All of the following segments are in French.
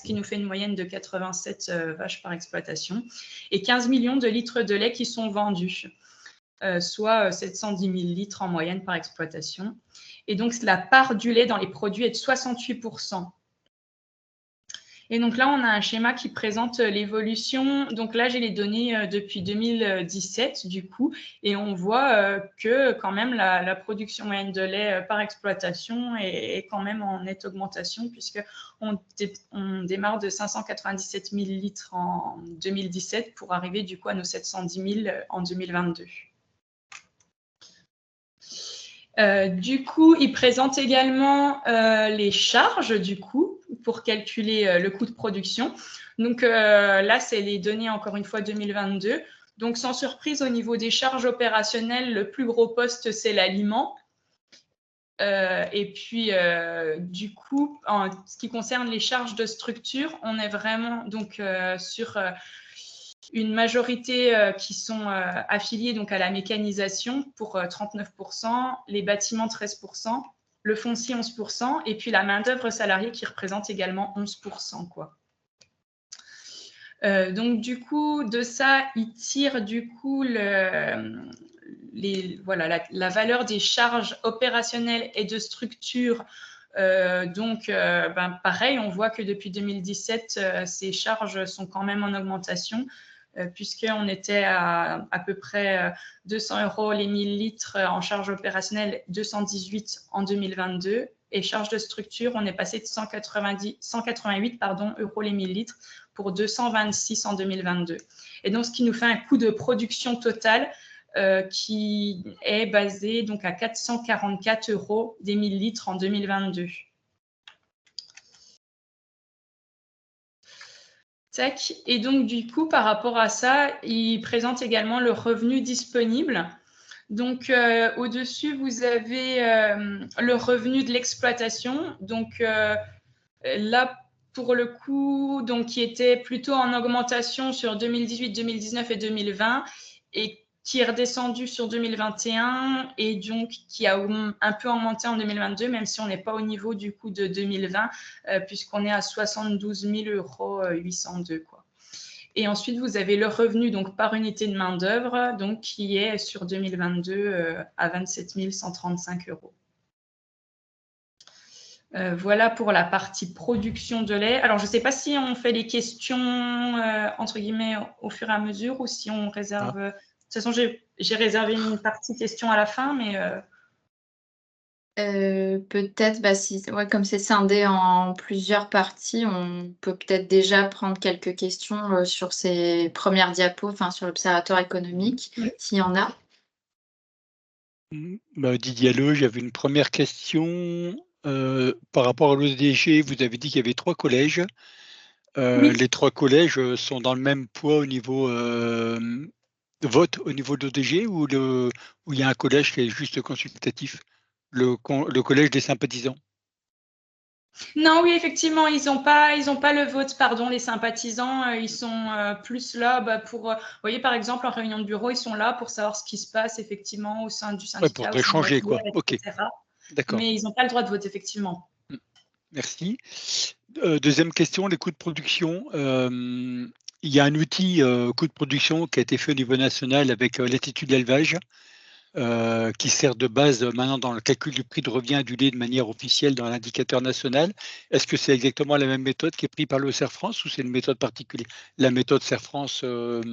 qui nous fait une moyenne de 87 vaches par exploitation, et 15 millions de litres de lait qui sont vendus, soit 710 000 litres en moyenne par exploitation. Et donc, la part du lait dans les produits est de 68%. Et donc là, on a un schéma qui présente l'évolution. Donc là, j'ai les données depuis 2017, du coup, et on voit que quand même la production moyenne de lait par exploitation est quand même en nette augmentation, puisqu'on démarre de 597 000 litres en 2017 pour arriver du coup à nos 710 000 en 2022. Du coup, il présente également les charges du coup pour calculer le coût de production. Donc là, c'est les données encore une fois 2022. Donc sans surprise, au niveau des charges opérationnelles, le plus gros poste, c'est l'aliment. Et puis, du coup, en ce qui concerne les charges de structure, on est vraiment donc sur une majorité qui sont affiliés donc à la mécanisation pour 39%, les bâtiments 13%, le foncier 11%, et puis la main-d'œuvre salariée qui représente également 11%, quoi. Donc du coup, de ça, il tire du coup la valeur des charges opérationnelles et de structure. Pareil, on voit que depuis 2017, ces charges sont quand même en augmentation, puisqu'on était à peu près 200 € les 1000 litres en charges opérationnelles, 218 en 2022. Et charges de structure, on est passé de 188 € les 1000 litres pour 226 en 2022. Et donc, ce qui nous fait un coût de production total qui est basé donc à 444 € des 1000 litres en 2022. Tac. Et donc, du coup, par rapport à ça, il présente également le revenu disponible. Donc, au-dessus, vous avez le revenu de l'exploitation. Donc, là, pour le coup, donc, qui était plutôt en augmentation sur 2018, 2019 et 2020, et qui est redescendu sur 2021 et donc qui a un peu augmenté en 2022, même si on n'est pas au niveau du coup de 2020, puisqu'on est à 72 802 €, quoi. Et ensuite, vous avez le revenu donc par unité de main-d'œuvre, donc qui est sur 2022 à 27 135 €. Voilà pour la partie production de lait. Alors, je ne sais pas si on fait les questions, entre guillemets, au fur et à mesure ou si on réserve… De toute façon, j'ai réservé une partie questions à la fin, mais… Peut-être, comme c'est scindé en plusieurs parties, on peut peut-être déjà prendre quelques questions sur ces premières diapos, enfin sur l'observatoire économique, s'il y en a. Didier Alleux, j'avais une première question. Par rapport à l'ODG, vous avez dit qu'il y avait 3 collèges. Oui. Les 3 collèges sont dans le même poids au niveau vote au niveau de l'ODG ou il y a un collège qui est juste consultatif, le collège des sympathisants? Non, oui, effectivement, ils n'ont pas le vote, pardon, les sympathisants, ils sont plus là pour… vous voyez, par exemple, en réunion de bureau, ils sont là pour savoir ce qui se passe effectivement au sein du Ouais, pour syndicat, au sein de la échanger, quoi. filière, OK, etc. d'accord. Mais ils n'ont pas le droit de vote, effectivement. Merci. Deuxième question, les coûts de production. Il y a un outil coût de production qui a été fait au niveau national avec l'attitude d'élevage, qui sert de base maintenant dans le calcul du prix de revient du lait de manière officielle dans l'indicateur national. Est-ce que c'est exactement la même méthode qui est prise par le CER France ou c'est une méthode particulière? La méthode CER France. Alors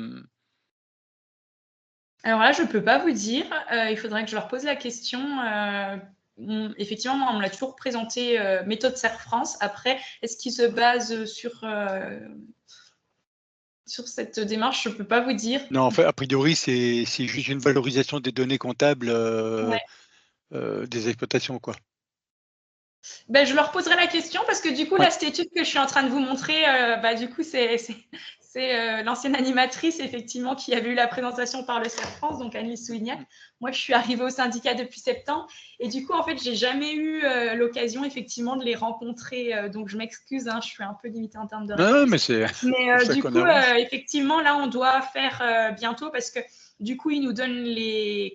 là, je ne peux pas vous dire. Il faudrait que je leur pose la question. Effectivement, moi, on me l'a toujours présenté méthode CER France. Après, est-ce qu'ils se basent sur cette démarche? Je ne peux pas vous dire. Non, en fait, a priori, c'est juste une valorisation des données comptables Ouais. des exploitations, quoi. Je leur poserai la question parce que du coup, la statue que je suis en train de vous montrer, du coup, c'est c'est l'ancienne animatrice, effectivement, qui avait eu la présentation par le CERF France, donc Annelise Soulignac. Moi, je suis arrivée au syndicat depuis septembre. Et du coup, en fait, j'ai jamais eu l'occasion, effectivement, de les rencontrer. Donc, je m'excuse, hein, je suis un peu limitée en termes de réponse. Non, mais c'est du coup, effectivement, là, on doit faire bientôt parce que du coup, ils nous donnent les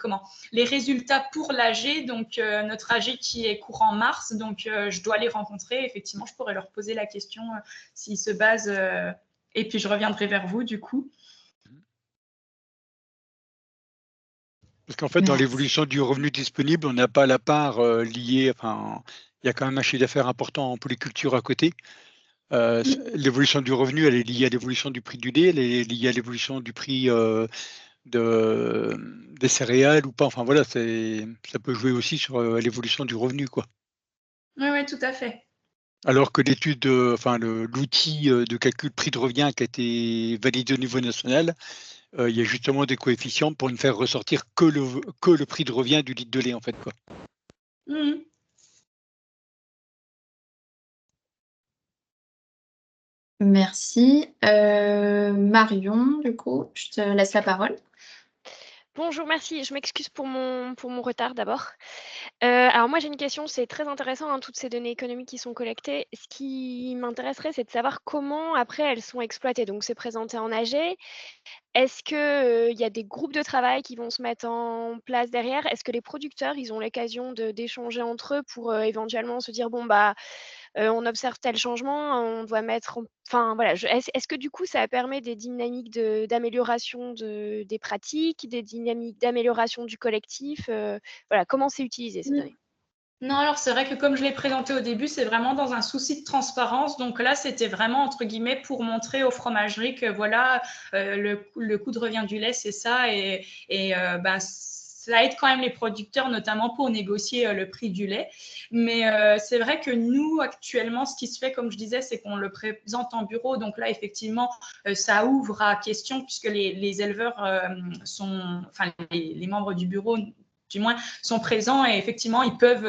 résultats pour l'AG, donc notre AG qui est courant mars. Donc, je dois les rencontrer. Effectivement, je pourrais leur poser la question s'ils se basent. Et puis, je reviendrai vers vous, du coup. Parce qu'en fait, dans l'évolution du revenu disponible, on n'a pas la part liée. Enfin, il y a quand même un chiffre d'affaires important en polyculture à côté. L'évolution du revenu, elle est liée à l'évolution du prix du lait, elle est liée à l'évolution du prix des céréales ou pas. Enfin voilà, ça peut jouer aussi sur l'évolution du revenu, quoi. Oui, tout à fait. Alors que l'étude, l'outil de calcul prix de revient qui a été validé au niveau national, il y a justement des coefficients pour ne faire ressortir que le prix de revient du litre de lait, en fait, quoi. Merci. Marion, du coup, je te laisse la parole. Bonjour, merci. Je m'excuse pour mon retard d'abord. Alors moi, j'ai une question, c'est très intéressant, hein, toutes ces données économiques qui sont collectées. Ce qui m'intéresserait, c'est de savoir comment, après, elles sont exploitées. Donc, c'est présenté en AG. Est-ce qu'il y a des groupes de travail qui vont se mettre en place derrière? Est-ce que les producteurs, ils ont l'occasion d'échanger entre eux pour éventuellement se dire, bon, bah, on observe tel changement, on doit mettre enfin voilà, est-ce que du coup ça permet des dynamiques d'amélioration des pratiques, des dynamiques d'amélioration du collectif, voilà, comment c'est utilisé ces données? Non, alors c'est vrai que comme je l'ai présenté au début, c'est vraiment dans un souci de transparence. Donc là, c'était vraiment entre guillemets pour montrer aux fromageries que voilà, le coût de revient du lait, c'est ça, et ça aide quand même les producteurs, notamment pour négocier le prix du lait. Mais c'est vrai que nous, actuellement, ce qui se fait, comme je disais, c'est qu'on le présente en bureau. Donc là, effectivement, ça ouvre à question puisque les éleveurs les membres du bureau du moins, sont présents et effectivement, ils peuvent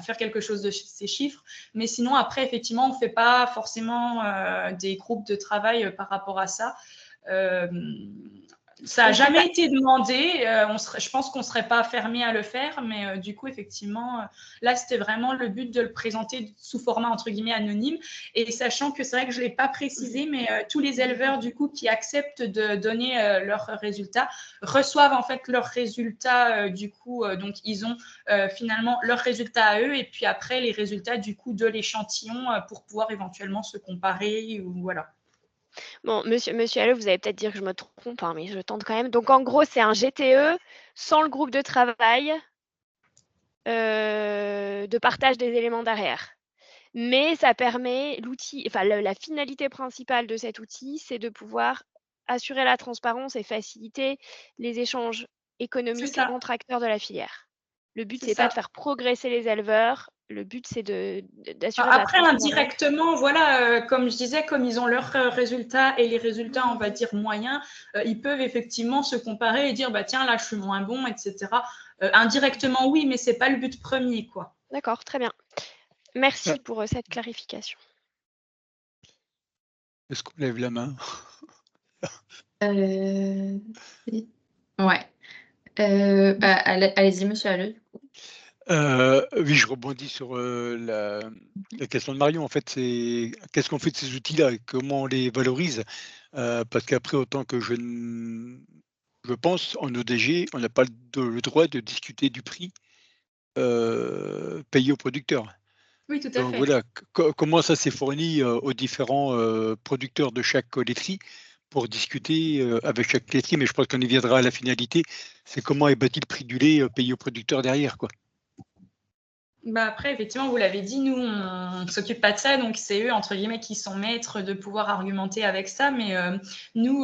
faire quelque chose de ces chiffres. Mais sinon, après, effectivement, on ne fait pas forcément des groupes de travail par rapport à ça. Ça n'a jamais été demandé. Je pense qu'on ne serait pas fermé à le faire, mais du coup, effectivement, là, c'était vraiment le but de le présenter sous format, entre guillemets, anonyme. Et sachant que c'est vrai que je ne l'ai pas précisé, mais tous les éleveurs, du coup, qui acceptent de donner leurs résultats, reçoivent en fait leurs résultats, du coup. Donc, ils ont finalement leurs résultats à eux et puis après, les résultats, du coup, de l'échantillon pour pouvoir éventuellement se comparer ou voilà. Bon, monsieur Halleux, vous allez peut-être dire que je me trompe, hein, mais je tente quand même. Donc, en gros, c'est un GTE sans le groupe de travail de partage des éléments derrière. Mais ça permet la finalité principale de cet outil, c'est de pouvoir assurer la transparence et faciliter les échanges économiques entre acteurs de la filière. Le but, c'est pas de faire progresser les éleveurs. Le but, c'est d'assurer la transparence. Après, indirectement, voilà, comme je disais, comme ils ont leurs résultats et les résultats, on va dire, moyens, ils peuvent effectivement se comparer et dire, bah, tiens, là, je suis moins bon, etc. Indirectement, oui, mais ce n'est pas le but premier, quoi. D'accord, très bien. Merci pour cette clarification. Est-ce qu'on lève la main? Ouais. Allez-y, monsieur Halleux. Oui, je rebondis sur la question de Marion. En fait, c'est qu'est-ce qu'on fait de ces outils-là et comment on les valorise? Parce qu'après, autant que je pense, en ODG, on n'a pas le droit de discuter du prix payé aux producteurs. Oui, tout à Donc fait. voilà, comment ça s'est fourni aux différents producteurs de chaque laiterie pour discuter avec chaque laiterie, mais je pense qu'on y viendra à la finalité, c'est comment est bâti le prix du lait payé aux producteurs derrière, quoi. Bah après, effectivement, vous l'avez dit, nous, on ne s'occupe pas de ça, donc c'est eux, entre guillemets, qui sont maîtres de pouvoir argumenter avec ça, mais nous,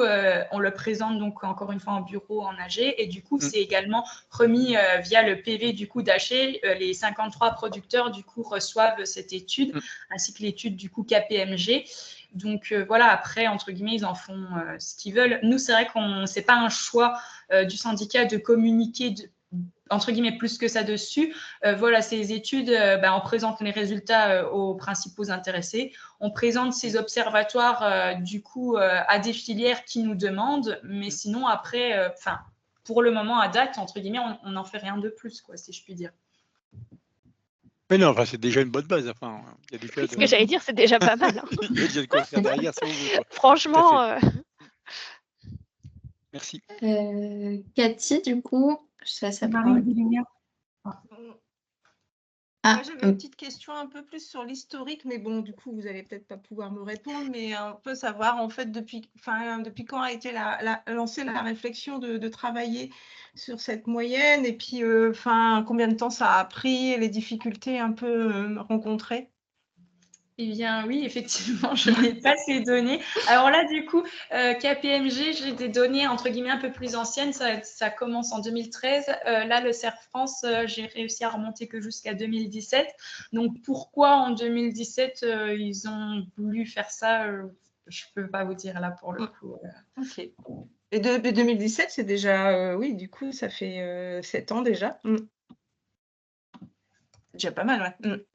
on le présente donc encore une fois en bureau, en AG, et du coup, c'est également remis via le PV du coup d'AG, les 53 producteurs du coup reçoivent cette étude, ainsi que l'étude du coup KPMG. Donc voilà, après, entre guillemets, ils en font ce qu'ils veulent. Nous, c'est vrai qu'on c'est pas un choix du syndicat de communiquer entre guillemets plus que ça dessus. Voilà, ces études, on présente les résultats aux principaux intéressés. On présente ces observatoires du coup à des filières qui nous demandent, mais sinon après, pour le moment à date, entre guillemets, on n'en fait rien de plus, quoi, si je puis dire. Mais non, c'est déjà une bonne base. Enfin, il y a des cas Ce que j'allais dire, c'est déjà pas mal. Hein. Il y a déjà de quoi faire derrière, si on veut, quoi. Franchement. Merci. Cathy, du coup, je te laisse la parole. Moi, j'avais une petite question un peu plus sur l'historique, mais bon, du coup, vous n'allez peut-être pas pouvoir me répondre, mais on peut savoir en fait depuis quand a été lancée la réflexion de travailler sur cette moyenne, et puis combien de temps ça a pris, et les difficultés un peu rencontrées. Eh bien, oui, effectivement, je n'ai pas ces données. Alors là, du coup, KPMG, j'ai des données, entre guillemets, un peu plus anciennes. Ça commence en 2013. Là, le CERF France, j'ai réussi à remonter que jusqu'à 2017. Donc, pourquoi en 2017, ils ont voulu faire ça je ne peux pas vous dire là pour le coup. OK. Et depuis 2017, c'est déjà, oui, du coup, ça fait 7 ans déjà. C'est déjà pas mal, ouais.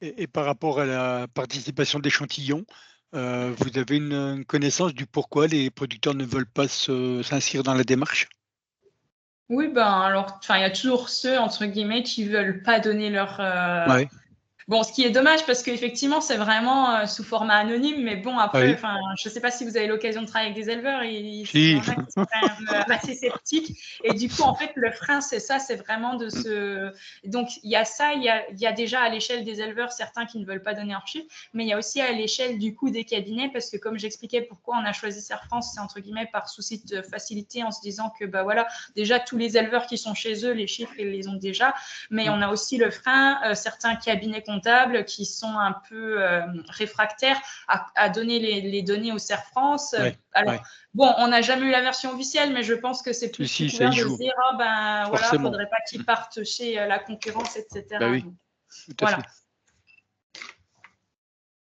Et par rapport à la participation d'échantillons, vous avez une connaissance du pourquoi les producteurs ne veulent pas s'inscrire dans la démarche? Oui, alors, il y a toujours ceux, entre guillemets, qui ne veulent pas donner leur... Ouais. Bon, ce qui est dommage parce qu'effectivement, c'est vraiment sous format anonyme, mais bon, après, je ne sais pas si vous avez l'occasion de travailler avec des éleveurs, il y en a qui sont quand même assez sceptiques. Et du coup, en fait, le frein, c'est ça, c'est vraiment de se... Donc, il y a ça, il y a déjà à l'échelle des éleveurs certains qui ne veulent pas donner leurs chiffres, mais il y a aussi à l'échelle du coup des cabinets, parce que comme j'expliquais pourquoi on a choisi CERF France, c'est entre guillemets par souci de facilité, en se disant que, voilà, déjà, tous les éleveurs qui sont chez eux, les chiffres, ils les ont déjà, mais on a aussi le frein, certains cabinets comptables qui sont un peu réfractaires à donner les données au CERF France. Bon, on n'a jamais eu la version officielle, mais je pense que c'est plus couvert de se dire, voilà, il ne faudrait pas qu'ils partent chez la concurrence, etc. Oui, donc, voilà.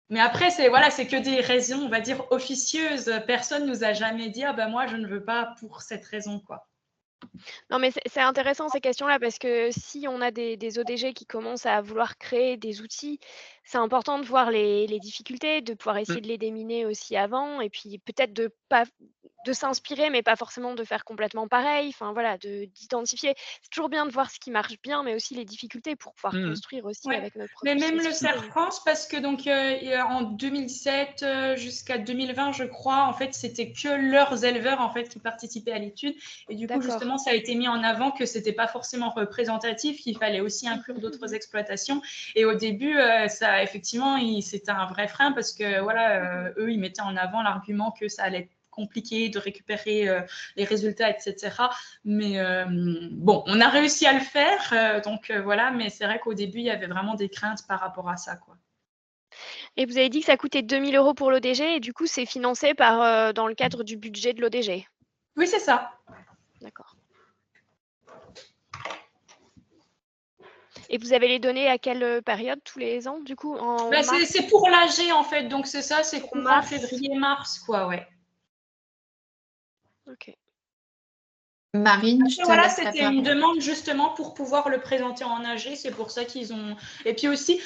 Mais après, c'est que des raisons, on va dire, officieuses. Personne ne nous a jamais dit, moi, je ne veux pas pour cette raison, quoi. Non, mais c'est intéressant ces questions-là parce que si on a des ODG qui commencent à vouloir créer des outils, c'est important de voir les difficultés, de pouvoir essayer de les déminer aussi avant et puis peut-être de s'inspirer, mais pas forcément de faire complètement pareil. Enfin, voilà, d'identifier. C'est toujours bien de voir ce qui marche bien, mais aussi les difficultés pour pouvoir construire aussi avec notre propre Mais même le CERF France, parce que donc en 2017 jusqu'à 2020, je crois, en fait, c'était que leurs éleveurs en fait qui participaient à l'étude. Et du coup, justement, ça a été mis en avant que c'était pas forcément représentatif, qu'il fallait aussi inclure d'autres exploitations. Et au début, ça, effectivement, c'était un vrai frein parce que voilà, eux, ils mettaient en avant l'argument que ça allait être compliqué de récupérer les résultats, etc. Mais bon, on a réussi à le faire, donc voilà, mais c'est vrai qu'au début, il y avait vraiment des craintes par rapport à ça, quoi. Et vous avez dit que ça coûtait 2 000 € pour l'ODG et du coup, c'est financé dans le cadre du budget de l'ODG? Oui, c'est ça. D'accord. Et vous avez les données à quelle période tous les ans, du coup c'est pour l'AG, en fait, donc c'est ça, c'est courant février-mars, quoi, ouais. Ok. Marine, voilà, c'était une demande justement pour pouvoir le présenter en AG, c'est pour ça qu'ils ont... Et puis aussi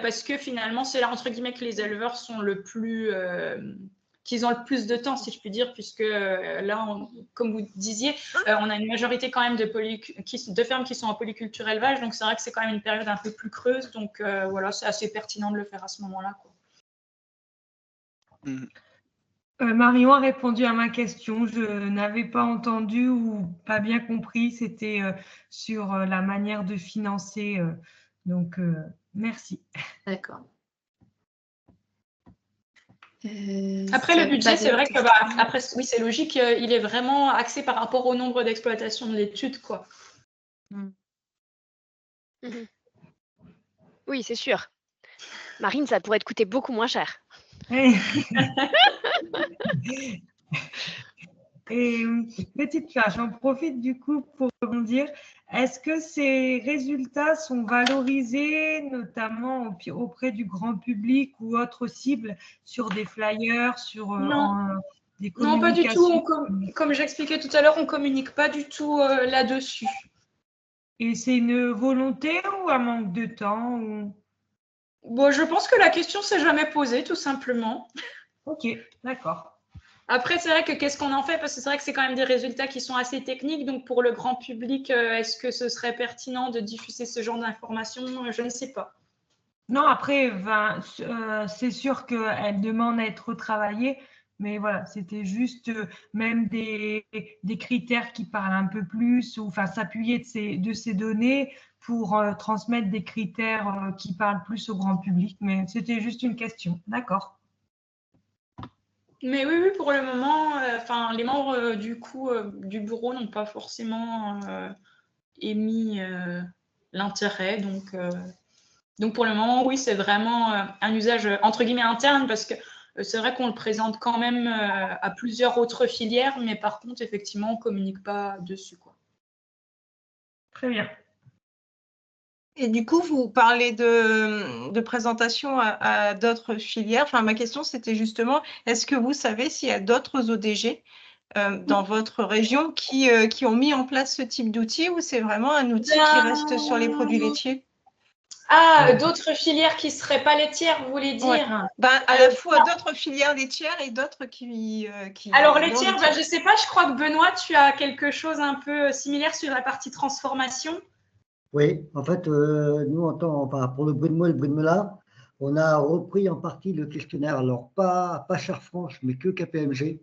parce que finalement, c'est là, entre guillemets, que les éleveurs sont le plus... qu'ils ont le plus de temps, si je puis dire, puisque là, comme vous disiez, on a une majorité quand même de fermes qui sont en polyculture élevage, donc c'est vrai que c'est quand même une période un peu plus creuse, donc voilà, c'est assez pertinent de le faire à ce moment-là, quoi. Marion a répondu à ma question. Je n'avais pas entendu ou pas bien compris. C'était sur la manière de financer. Donc, merci. D'accord. Après, le budget, c'est vrai que après, oui, c'est logique, il est vraiment axé par rapport au nombre d'exploitations de l'étude, quoi. Oui, c'est sûr. Marine, ça pourrait te coûter beaucoup moins cher. Et petite chose, j'en profite du coup pour rebondir. Est-ce que ces résultats sont valorisés, notamment auprès du grand public ou autres cibles, sur des flyers, sur des communications? Non, pas du tout. Comme j'expliquais tout à l'heure, on ne communique pas du tout là-dessus. Et c'est une volonté ou un manque de temps Bon, je pense que la question s'est jamais posée, tout simplement. Ok, d'accord. Après, c'est vrai que qu'est-ce qu'on en fait? Parce que c'est vrai que c'est quand même des résultats qui sont assez techniques. Donc, pour le grand public, est-ce que ce serait pertinent de diffuser ce genre d'informations? Je ne sais pas. Non, après, c'est sûr qu'elle demande à être retravaillée, mais voilà, c'était juste même des critères qui parlent un peu plus, ou enfin s'appuyer de ces données pour transmettre des critères qui parlent plus au grand public, mais c'était juste une question. D'accord. Mais oui, pour le moment, les membres du bureau n'ont pas forcément émis l'intérêt. Donc, pour le moment, oui, c'est vraiment un usage entre guillemets interne parce que c'est vrai qu'on le présente quand même à plusieurs autres filières, mais par contre, effectivement, on ne communique pas dessus, quoi. Très bien. Et du coup, vous parlez de présentation à d'autres filières. Enfin, ma question, c'était justement, est-ce que vous savez s'il y a d'autres ODG dans votre région qui ont mis en place ce type d'outil ou c'est vraiment un outil qui reste sur les produits laitiers? Ah, d'autres filières qui ne seraient pas laitières, vous voulez dire? Ouais. À la fois d'autres filières laitières et d'autres qui… Alors, laitières, je ne sais pas, je crois que Benoît, tu as quelque chose un peu similaire sur la partie transformation. Oui, en fait, nous, pour le bruit de mots et le bruit de melun, on a repris en partie le questionnaire, alors pas Char-Franche, mais que KPMG,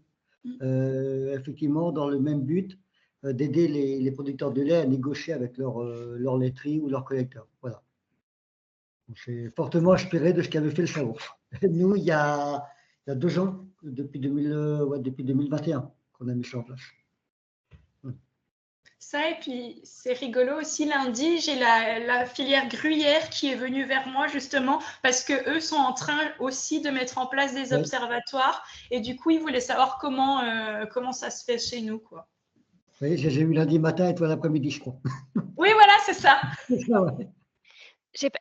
effectivement, dans le même but d'aider les producteurs de lait à négocier avec leur laiterie ou leur collecteur. Voilà. J'ai fortement inspiré de ce qu'avait fait le Chaours. Nous, il y a 2 ans, depuis 2021, qu'on a mis ça en place. Ça, et puis c'est rigolo aussi, lundi, j'ai la filière gruyère qui est venue vers moi justement parce qu'eux sont en train aussi de mettre en place des observatoires et du coup, ils voulaient savoir comment ça se fait chez nous, quoi. Oui, j'ai eu lundi matin et toi l'après-midi, je crois. Oui, voilà, c'est ça. C'est ça, ouais.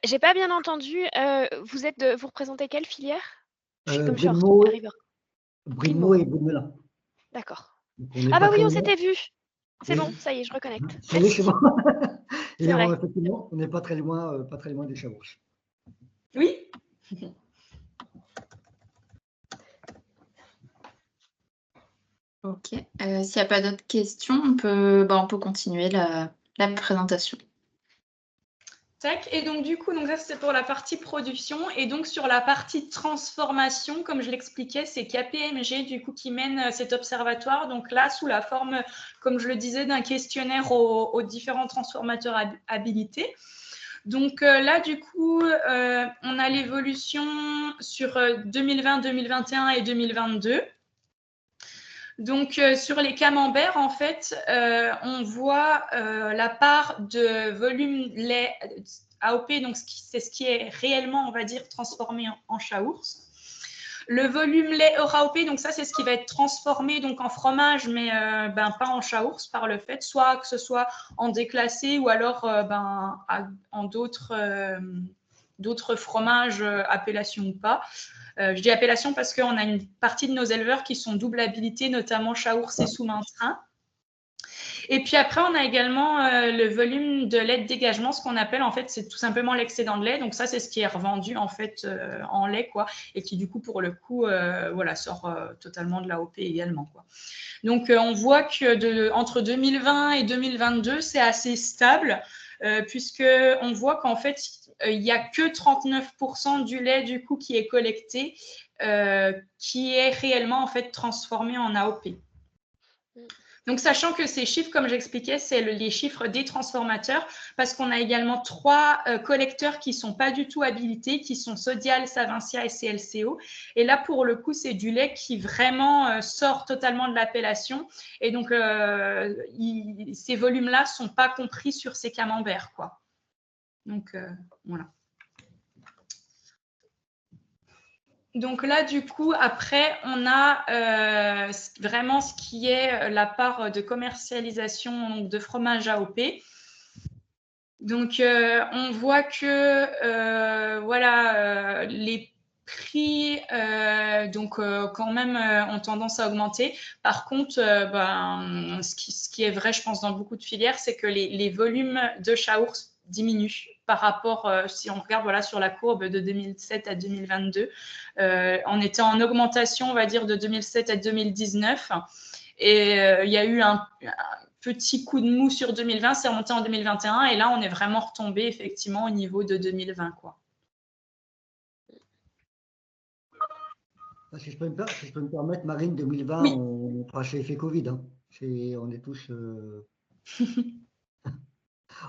J'ai pas bien entendu. Vous représentez quelle filière? Je suis comme Bruit de mots et bruit de melun. D'accord. On Ah bah oui, on loin. s'était vu. C'est Oui. bon, ça y est, je reconnecte. Ça y est, Merci. c'est bon. C'est vrai. Effectivement, on n'est pas très loin des Chaours. Oui. Ok. S'il n'y a pas d'autres questions, on peut continuer la présentation. Tac. Et donc, du coup, ça, c'est pour la partie production. Et donc, sur la partie transformation, comme je l'expliquais, c'est KPMG, du coup, qui mène cet observatoire. Donc là, sous la forme, comme je le disais, d'un questionnaire aux différents transformateurs habilités. Donc là, du coup, on a l'évolution sur 2020, 2021 et 2022. Donc, sur les camemberts, en fait, on voit la part de volume lait AOP, donc c'est ce qui est réellement, on va dire, transformé en Chaours. Le volume lait hors AOP, donc ça, c'est ce qui va être transformé donc en fromage, mais pas en Chaours par le fait, soit que ce soit en déclassé ou alors en d'autres fromages, appellation ou pas. Je dis appellation parce qu'on a une partie de nos éleveurs qui sont double habilités, notamment Chaours et Sous-Maintrin. Et puis après, on a également le volume de lait de dégagement, ce qu'on appelle en fait, c'est tout simplement l'excédent de lait. Donc ça, c'est ce qui est revendu en fait en lait, quoi, et qui du coup, pour le coup, sort totalement de l'AOP également, quoi. Donc on voit que entre 2020 et 2022, c'est assez stable, puisque on voit qu'en fait, il n'y a que 39% du lait du coup qui est collecté, qui est réellement en fait transformé en AOP. Donc, sachant que ces chiffres, comme j'expliquais, c'est les chiffres des transformateurs, parce qu'on a également 3 collecteurs qui ne sont pas du tout habilités, qui sont Sodial, Savencia et CLCO. Et là, pour le coup, c'est du lait qui vraiment sort totalement de l'appellation. Et donc, ces volumes-là ne sont pas compris sur ces camemberts, quoi. Donc, voilà. Donc là, du coup, après, on a vraiment ce qui est la part de commercialisation de fromage AOP. Donc, on voit que les prix, quand même, ont tendance à augmenter. Par contre, ce qui est vrai, je pense, dans beaucoup de filières, c'est que les volumes de chaours diminuent par rapport, si on regarde voilà, sur la courbe de 2007 à 2022. On était en augmentation, on va dire, de 2007 à 2019. Et il y a eu un petit coup de mou sur 2020, c'est remonté en 2021. Et là, on est vraiment retombé, effectivement, au niveau de 2020, quoi. Si je peux me permettre, Marine, 2020, Oui. on chez effet Covid. Hein. On est tous.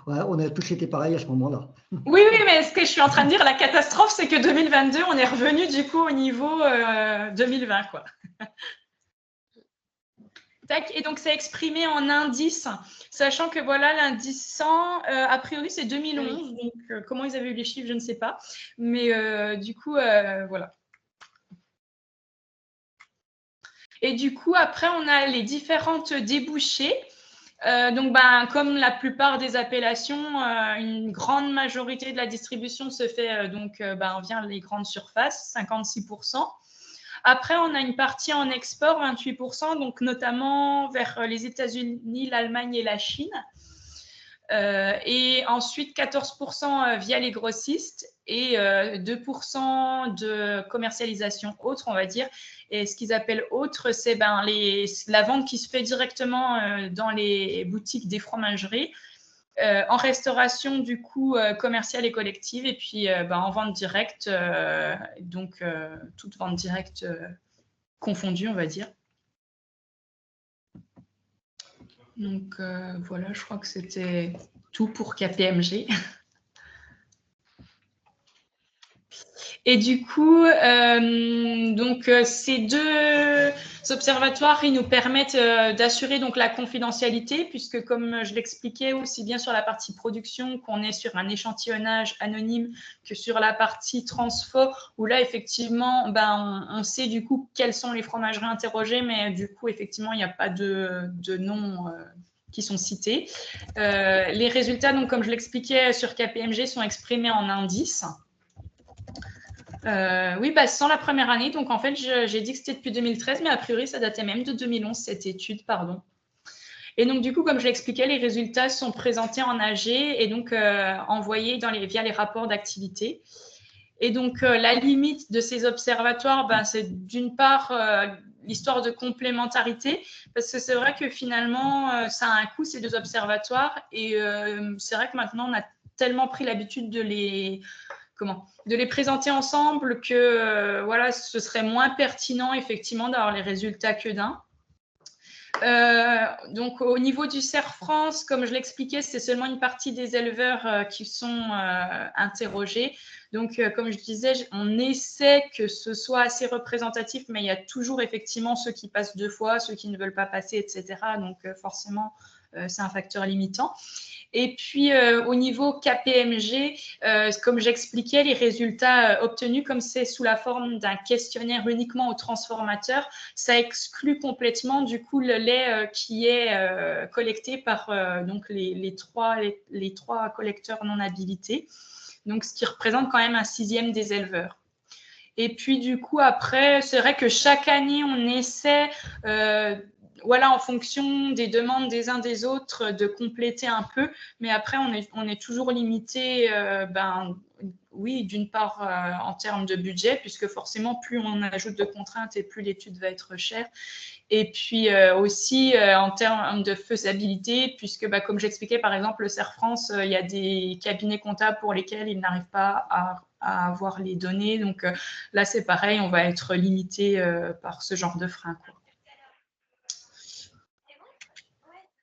Ouais, on a tous été pareils à ce moment-là. Oui, mais ce que je suis en train de dire, la catastrophe, c'est que 2022, on est revenu du coup au niveau 2020, quoi. Tac, et donc c'est exprimé en indice, sachant que voilà, l'indice 100, a priori, c'est 2011. Oui. Donc, comment ils avaient eu les chiffres, je ne sais pas. Mais du coup, voilà. Et du coup, après, on a les différentes débouchés. Comme la plupart des appellations, une grande majorité de la distribution se fait via les grandes surfaces, 56%. Après, on a une partie en export, 28%, donc notamment vers les États-Unis, l'Allemagne et la Chine. Et ensuite, 14% via les grossistes et 2% de commercialisation autre, on va dire. Et ce qu'ils appellent autre, c'est la vente qui se fait directement dans les boutiques des fromageries, en restauration du coup commerciale et collective, et puis en vente directe, toute vente directe confondue, on va dire. Donc voilà, je crois que c'était tout pour KPMG. Et du coup, ces deux observatoires, ils nous permettent d'assurer donc la confidentialité, puisque comme je l'expliquais aussi bien sur la partie production, qu'on est sur un échantillonnage anonyme, que sur la partie transfo, où là, effectivement, on sait du coup quelles sont les fromageries interrogées, mais du coup, effectivement, il n'y a pas de nom qui sont cités. Les résultats, donc, comme je l'expliquais sur KPMG, sont exprimés en indices. Oui, sans la première année. Donc, en fait, j'ai dit que c'était depuis 2013, mais a priori, ça datait même de 2011, cette étude, pardon. Et donc, du coup, comme je l'expliquais, les résultats sont présentés en AG et donc envoyés via les rapports d'activité. Et donc, la limite de ces observatoires, c'est d'une part l'histoire de complémentarité, parce que c'est vrai que finalement, ça a un coût, ces deux observatoires. Et c'est vrai que maintenant, on a tellement pris l'habitude de les présenter ensemble que voilà, ce serait moins pertinent effectivement d'avoir les résultats que d'un. Donc au niveau du CERF France, comme je l'expliquais, c'est seulement une partie des éleveurs qui sont interrogés. Donc comme je disais, on essaie que ce soit assez représentatif, mais il y a toujours effectivement ceux qui passent 2 fois, ceux qui ne veulent pas passer, etc. Donc forcément, c'est un facteur limitant. Et puis, au niveau KPMG, comme j'expliquais, les résultats obtenus, comme c'est sous la forme d'un questionnaire uniquement aux transformateurs, ça exclut complètement, du coup, le lait qui est collecté par les trois collecteurs non habilités. Donc, ce qui représente quand même un 6e des éleveurs. Et puis, du coup, après, c'est vrai que chaque année, on essaie en fonction des demandes des uns des autres, de compléter un peu. Mais après, on est toujours limité, oui, d'une part en termes de budget, puisque forcément, plus on ajoute de contraintes et plus l'étude va être chère. Et puis aussi en termes de faisabilité, puisque comme j'expliquais, par exemple, le CERF France, il y a des cabinets comptables pour lesquels ils n'arrivent pas à avoir les données. Donc là, c'est pareil, on va être limité par ce genre de frein, quoi.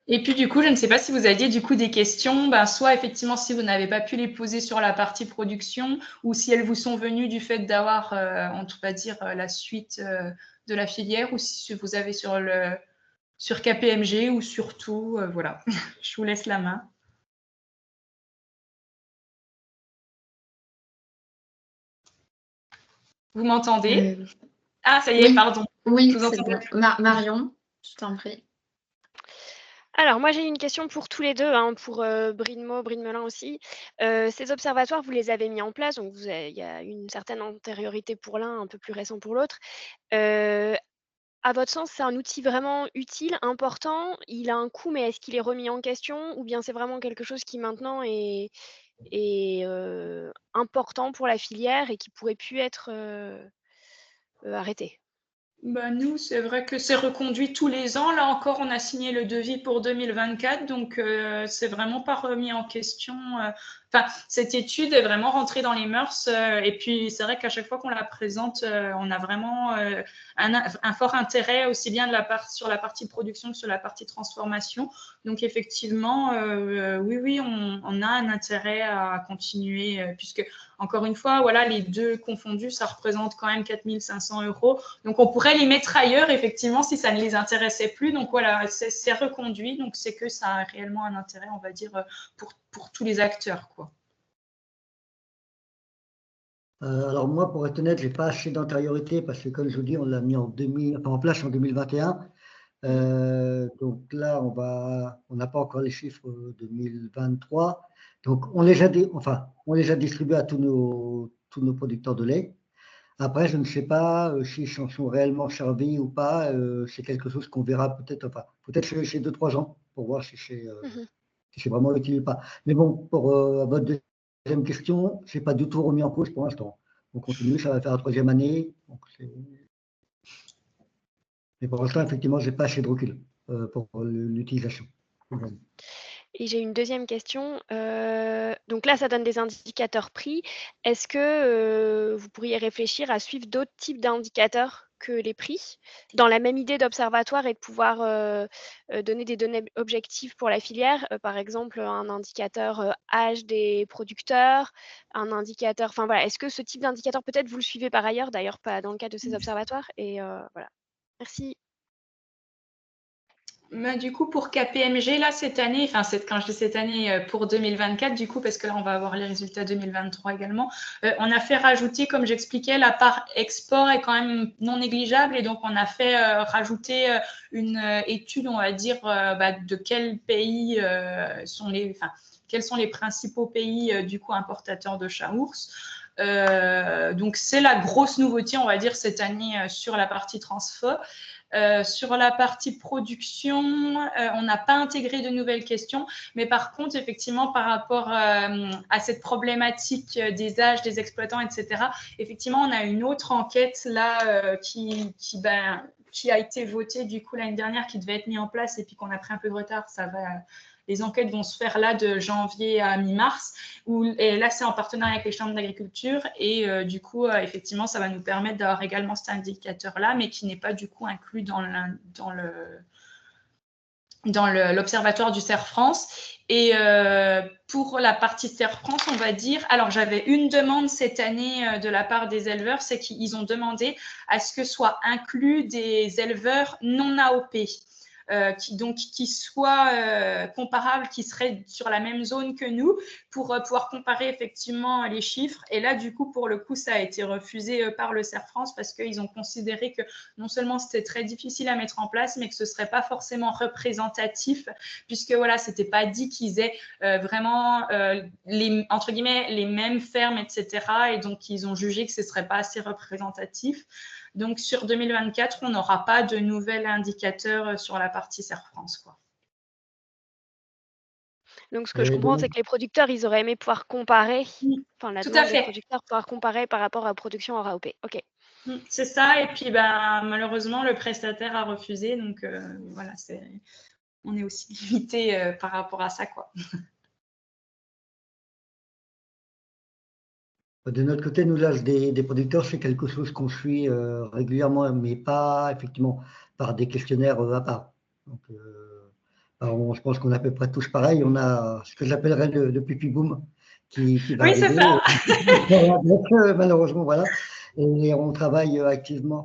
Et puis du coup, je ne sais pas si vous aviez du coup des questions, soit effectivement si vous n'avez pas pu les poser sur la partie production, ou si elles vous sont venues du fait d'avoir, on va dire, la suite de la filière, ou si vous avez sur KPMG ou surtout, voilà. Je vous laisse la main. Vous m'entendez? Ah, ça y est, oui. pardon. Oui, c'est bon. Marion, je t'en prie. Alors, moi, j'ai une question pour tous les deux, hein, pour Brine-Meaux, Brine-Melin aussi. Ces observatoires, vous les avez mis en place, donc il y a une certaine antériorité pour l'un, un peu plus récent pour l'autre. À votre sens, c'est un outil vraiment utile, important, il a un coût, mais est-ce qu'il est remis en question ou bien c'est vraiment quelque chose qui maintenant est important pour la filière et qui pourrait plus être arrêté? Bah, nous, c'est vrai que c'est reconduit tous les ans. Là encore, on a signé le devis pour 2024, donc c'est vraiment pas remis en question. Enfin, cette étude est vraiment rentrée dans les mœurs. Et puis, c'est vrai qu'à chaque fois qu'on la présente, on a vraiment un fort intérêt, aussi bien sur la partie production que sur la partie transformation. Donc, effectivement, oui, on a un intérêt à continuer, puisque, encore une fois, voilà, les deux confondus, ça représente quand même 4 500 €. Donc, on pourrait les mettre ailleurs, effectivement, si ça ne les intéressait plus. Donc, voilà, c'est reconduit. Donc, c'est que ça a réellement un intérêt, on va dire, pour tous les acteurs, quoi. Alors moi, pour être honnête, j'ai pas assez d'antériorité parce que, comme je vous dis, on l'a mis en place en 2021. Donc là, on n'a pas encore les chiffres 2023. Donc on les a distribués à tous nos producteurs de lait. Après, je ne sais pas s'ils s'en sont réellement servis ou pas. C'est quelque chose qu'on verra peut-être chez 2-3 gens pour voir si c'est vraiment utile ou pas. Mais bon, pour votre deuxième question, c'est pas du tout remis en cause pour l'instant. On continue, ça va faire la 3e année. Mais pour l'instant, effectivement, je n'ai pas assez de recul pour l'utilisation. Et j'ai une deuxième question. Donc là, ça donne des indicateurs prix. Est-ce que vous pourriez réfléchir à suivre d'autres types d'indicateurs que les prix, dans la même idée d'observatoire et de pouvoir donner des données objectives pour la filière, par exemple un indicateur âge des producteurs, un indicateur, enfin voilà, est-ce que ce type d'indicateur, peut-être vous le suivez par ailleurs, d'ailleurs pas dans le cadre de ces observatoires, et voilà. Merci. Bah, du coup, pour KPMG, là, cette année, enfin, quand je dis cette année, pour 2024, du coup, parce que là, on va avoir les résultats 2023 également, on a fait rajouter, comme j'expliquais, la part export est quand même non négligeable, et donc on a fait rajouter une étude, on va dire, de quels pays quels sont les principaux pays, du coup, importateurs de chat ours. Donc, c'est la grosse nouveauté, on va dire, cette année sur la partie transfo. Sur la partie production, on n'a pas intégré de nouvelles questions, mais par contre, effectivement, par rapport à cette problématique des âges des exploitants, etc., effectivement, on a une autre enquête là qui a été votée du coup l'année dernière, qui devait être mise en place et puis qu'on a pris un peu de retard. Les enquêtes vont se faire là de janvier à mi-mars. Et là, c'est en partenariat avec les chambres d'agriculture. Et du coup, effectivement, ça va nous permettre d'avoir également cet indicateur-là, mais qui n'est pas du coup inclus dans l'observatoire du CERF France. Et pour la partie CERF France, on va dire, alors j'avais une demande cette année de la part des éleveurs, c'est qu'ils ont demandé à ce que soient inclus des éleveurs non AOP. Qui soient comparables, qui seraient sur la même zone que nous, pour pouvoir comparer effectivement les chiffres. Et là, du coup, pour le coup, ça a été refusé par le CERF France parce qu'ils ont considéré que non seulement c'était très difficile à mettre en place, mais que ce ne serait pas forcément représentatif, puisque voilà, ce n'était pas dit qu'ils aient vraiment entre guillemets les mêmes fermes, etc. Et donc, ils ont jugé que ce ne serait pas assez représentatif. Donc, sur 2024, on n'aura pas de nouvel indicateur sur la partie CERF France, quoi. Donc, ce que je comprends, c'est que les producteurs, ils auraient aimé pouvoir comparer, enfin, la demande des producteurs, pouvoir comparer par rapport à la production hors AOP. OK. C'est ça. Et puis, malheureusement, le prestataire a refusé. Donc, voilà, on est aussi limité par rapport à ça, quoi. De notre côté, nous, l'âge des producteurs, c'est quelque chose qu'on suit régulièrement, mais pas effectivement par des questionnaires à part. Donc, je pense qu'on est à peu près tous pareil. On a ce que j'appellerais le pipi boom qui va arriver. C'est ça. Malheureusement, voilà. Et on travaille activement,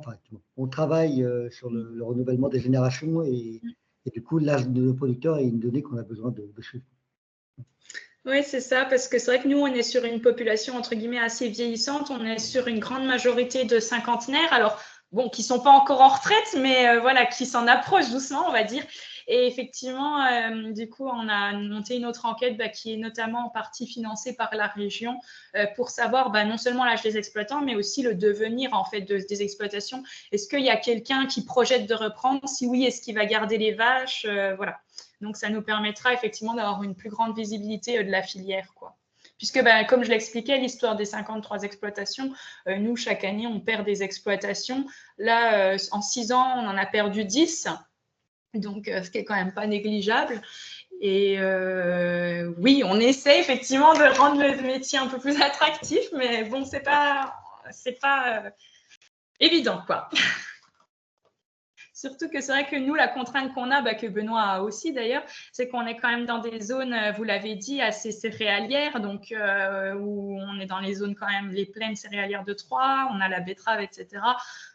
on travaille sur le renouvellement des générations et du coup, l'âge de nos producteurs est une donnée qu'on a besoin de suivre. Oui, c'est ça, parce que c'est vrai que nous, on est sur une population, entre guillemets, assez vieillissante. On est sur une grande majorité de cinquantenaires, alors, bon, qui ne sont pas encore en retraite, mais voilà, qui s'en approchent doucement, on va dire. Et effectivement, du coup, on a monté une autre enquête qui est notamment en partie financée par la région pour savoir non seulement l'âge des exploitants, mais aussi le devenir en fait des exploitations. Est-ce qu'il y a quelqu'un qui projette de reprendre? Si oui, est-ce qu'il va garder les vaches? Voilà. Donc, ça nous permettra effectivement d'avoir une plus grande visibilité de la filière, quoi. Puisque, comme je l'expliquais, l'histoire des 53 exploitations, nous, chaque année, on perd des exploitations. Là, en 6 ans, on en a perdu 10, donc ce qui est quand même pas négligeable. Et oui, on essaie effectivement de rendre le métier un peu plus attractif, mais bon, c'est pas évident, quoi. Surtout que c'est vrai que nous, la contrainte qu'on a, que Benoît a aussi d'ailleurs, c'est qu'on est quand même dans des zones, vous l'avez dit, assez céréalières, donc où on est dans les zones quand même, les plaines céréalières de Troyes, on a la betterave, etc.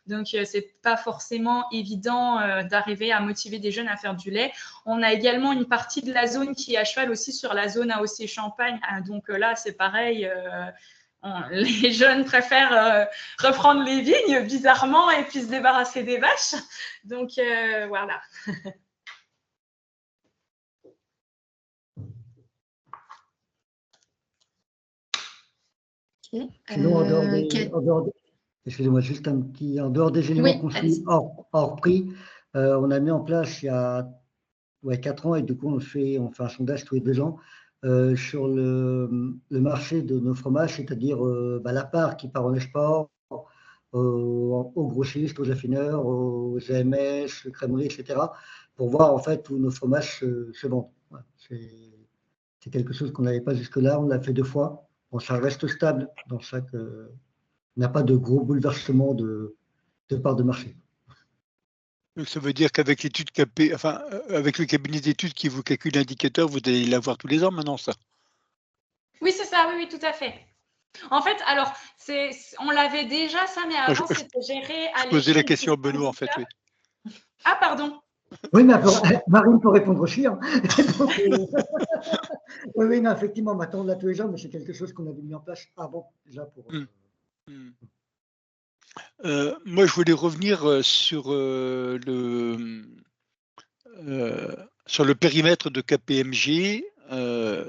Donc, c'est pas forcément évident d'arriver à motiver des jeunes à faire du lait. On a également une partie de la zone qui est à cheval aussi sur la zone AOC Champagne. Donc là, c'est pareil. Les jeunes préfèrent reprendre les vignes, bizarrement, et puis se débarrasser des vaches. Donc, voilà. Okay. Sinon, excusez-moi, juste un petit, en dehors des éléments construits hors prix, on a mis en place il y a 4 ans, et du coup, on fait un sondage tous les 2 ans sur le marché de nos fromages, c'est-à-dire la part qui part en export aux grossistes, aux affineurs, aux AMS, crèmeries, etc., pour voir en fait où nos fromages se vendent. Voilà, c'est quelque chose qu'on n'avait pas jusque-là, on l'a fait 2 fois. Bon, ça reste stable dans chaque. On n'a pas de gros bouleversements de part de marché. Donc ça veut dire qu'avec l'étude avec le cabinet d'études qui vous calcule l'indicateur, vous allez l'avoir tous les ans maintenant, ça? Oui, c'est ça, oui, tout à fait. En fait, alors, on l'avait déjà, ça, mais avant, c'était géré à l'échelle. Je posais la question à Benoît, en fait, oui. Ah, pardon. Oui, mais Marine peut répondre aussi. Hein. Oui, non, effectivement, maintenant on l'a tous les ans, mais c'est quelque chose qu'on avait mis en place avant déjà pour. Moi, je voulais revenir sur le périmètre de KPMG.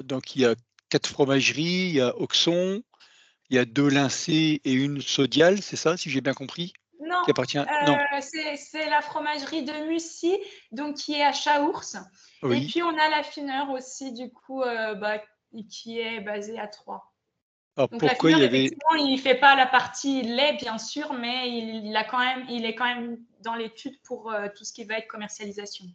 Donc, il y a 4 fromageries, il y a Auxon, il y a 2 Lincé et une Sodial, c'est ça, si j'ai bien compris? Non, qui appartient... non. C'est la fromagerie de Mussy, donc qui est à Chaours. Oui. Et puis, on a l'affineur aussi, du coup, qui est basé à Troyes. Alors, donc, pourquoi il y avait... effectivement, il ne fait pas la partie lait, bien sûr, mais il est quand même dans l'étude pour tout ce qui va être commercialisation.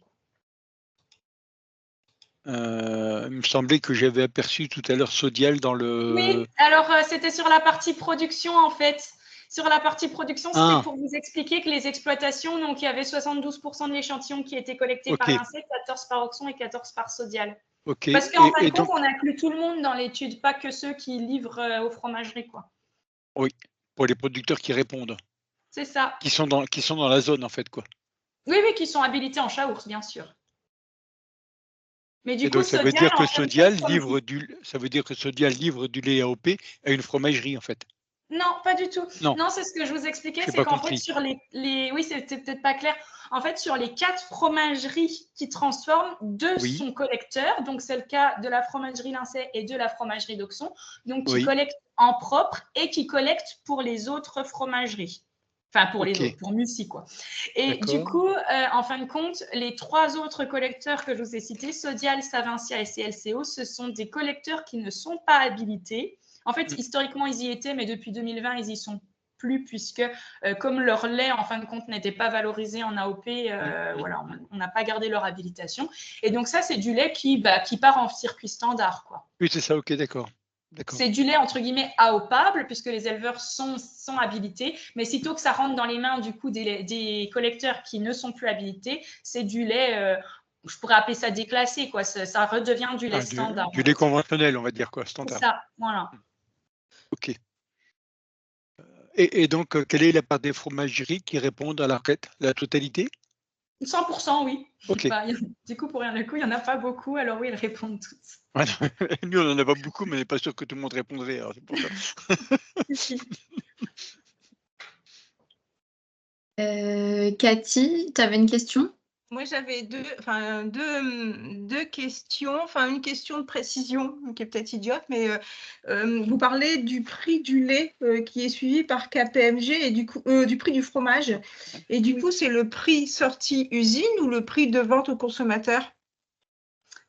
Il me semblait que j'avais aperçu tout à l'heure Sodial dans le... Oui, alors c'était sur la partie production, en fait. Sur la partie production, c'était pour vous expliquer que les exploitations, donc il y avait 72% de l'échantillon qui était collecté par Lincé, 14 par Auxon et 14 par Sodial. Parce qu'en fin de compte, on inclut tout le monde dans l'étude, pas que ceux qui livrent aux fromageries, quoi. Oui, pour les producteurs qui répondent. C'est ça. Qui sont dans la zone, en fait, quoi. Oui, oui, qui sont habilités en Chaours, bien sûr. Mais du coup, donc, ça veut dire que Sodial livre du lait AOP à une fromagerie, en fait. Non, pas du tout. Non, c'est ce que je vous expliquais, c'est qu'en fait, sur oui, c'était peut-être pas clair. En fait, sur les 4 fromageries qui transforment, 2 sont collecteurs. Donc, c'est le cas de la fromagerie Lincé et de la fromagerie d'Auxon. Donc, qui collectent en propre et qui collectent pour les autres fromageries. Enfin, pour les autres, pour Mussy, quoi. Et du coup, en fin de compte, les 3 autres collecteurs que je vous ai cités, Sodial, Savencia et CLCO, ce sont des collecteurs qui ne sont pas habilités. En fait, historiquement, ils y étaient, mais depuis 2020, ils y sont plus, puisque comme leur lait, en fin de compte, n'était pas valorisé en AOP, voilà, on n'a pas gardé leur habilitation. Et donc ça, c'est du lait qui part en circuit standard, quoi. Oui, c'est ça, ok, d'accord. C'est du lait, entre guillemets, AOPable, puisque les éleveurs sont habilités, mais sitôt que ça rentre dans les mains, du coup, des collecteurs qui ne sont plus habilités, c'est du lait... je pourrais appeler ça déclassé, quoi. Ça redevient du lait standard. Du lait conventionnel, on va dire, quoi, standard. C'est ça, voilà. Ok. Et donc, quelle est la part des fromageries qui répondent à l'enquête? La totalité? 100%, oui. Okay. Du coup, pour rien du coup, il n'y en a pas beaucoup, alors oui, elles répondent toutes. Ouais, nous, on n'en a pas beaucoup, mais on n'est pas sûr que tout le monde répondrait. Alors c'est pour ça. Cathy, tu avais une question? Moi, j'avais deux questions, enfin une question de précision qui est peut-être idiote, mais vous parlez du prix du lait qui est suivi par KPMG et du coup du prix du fromage. Et du coup, c'est le prix sortie usine ou le prix de vente au consommateur?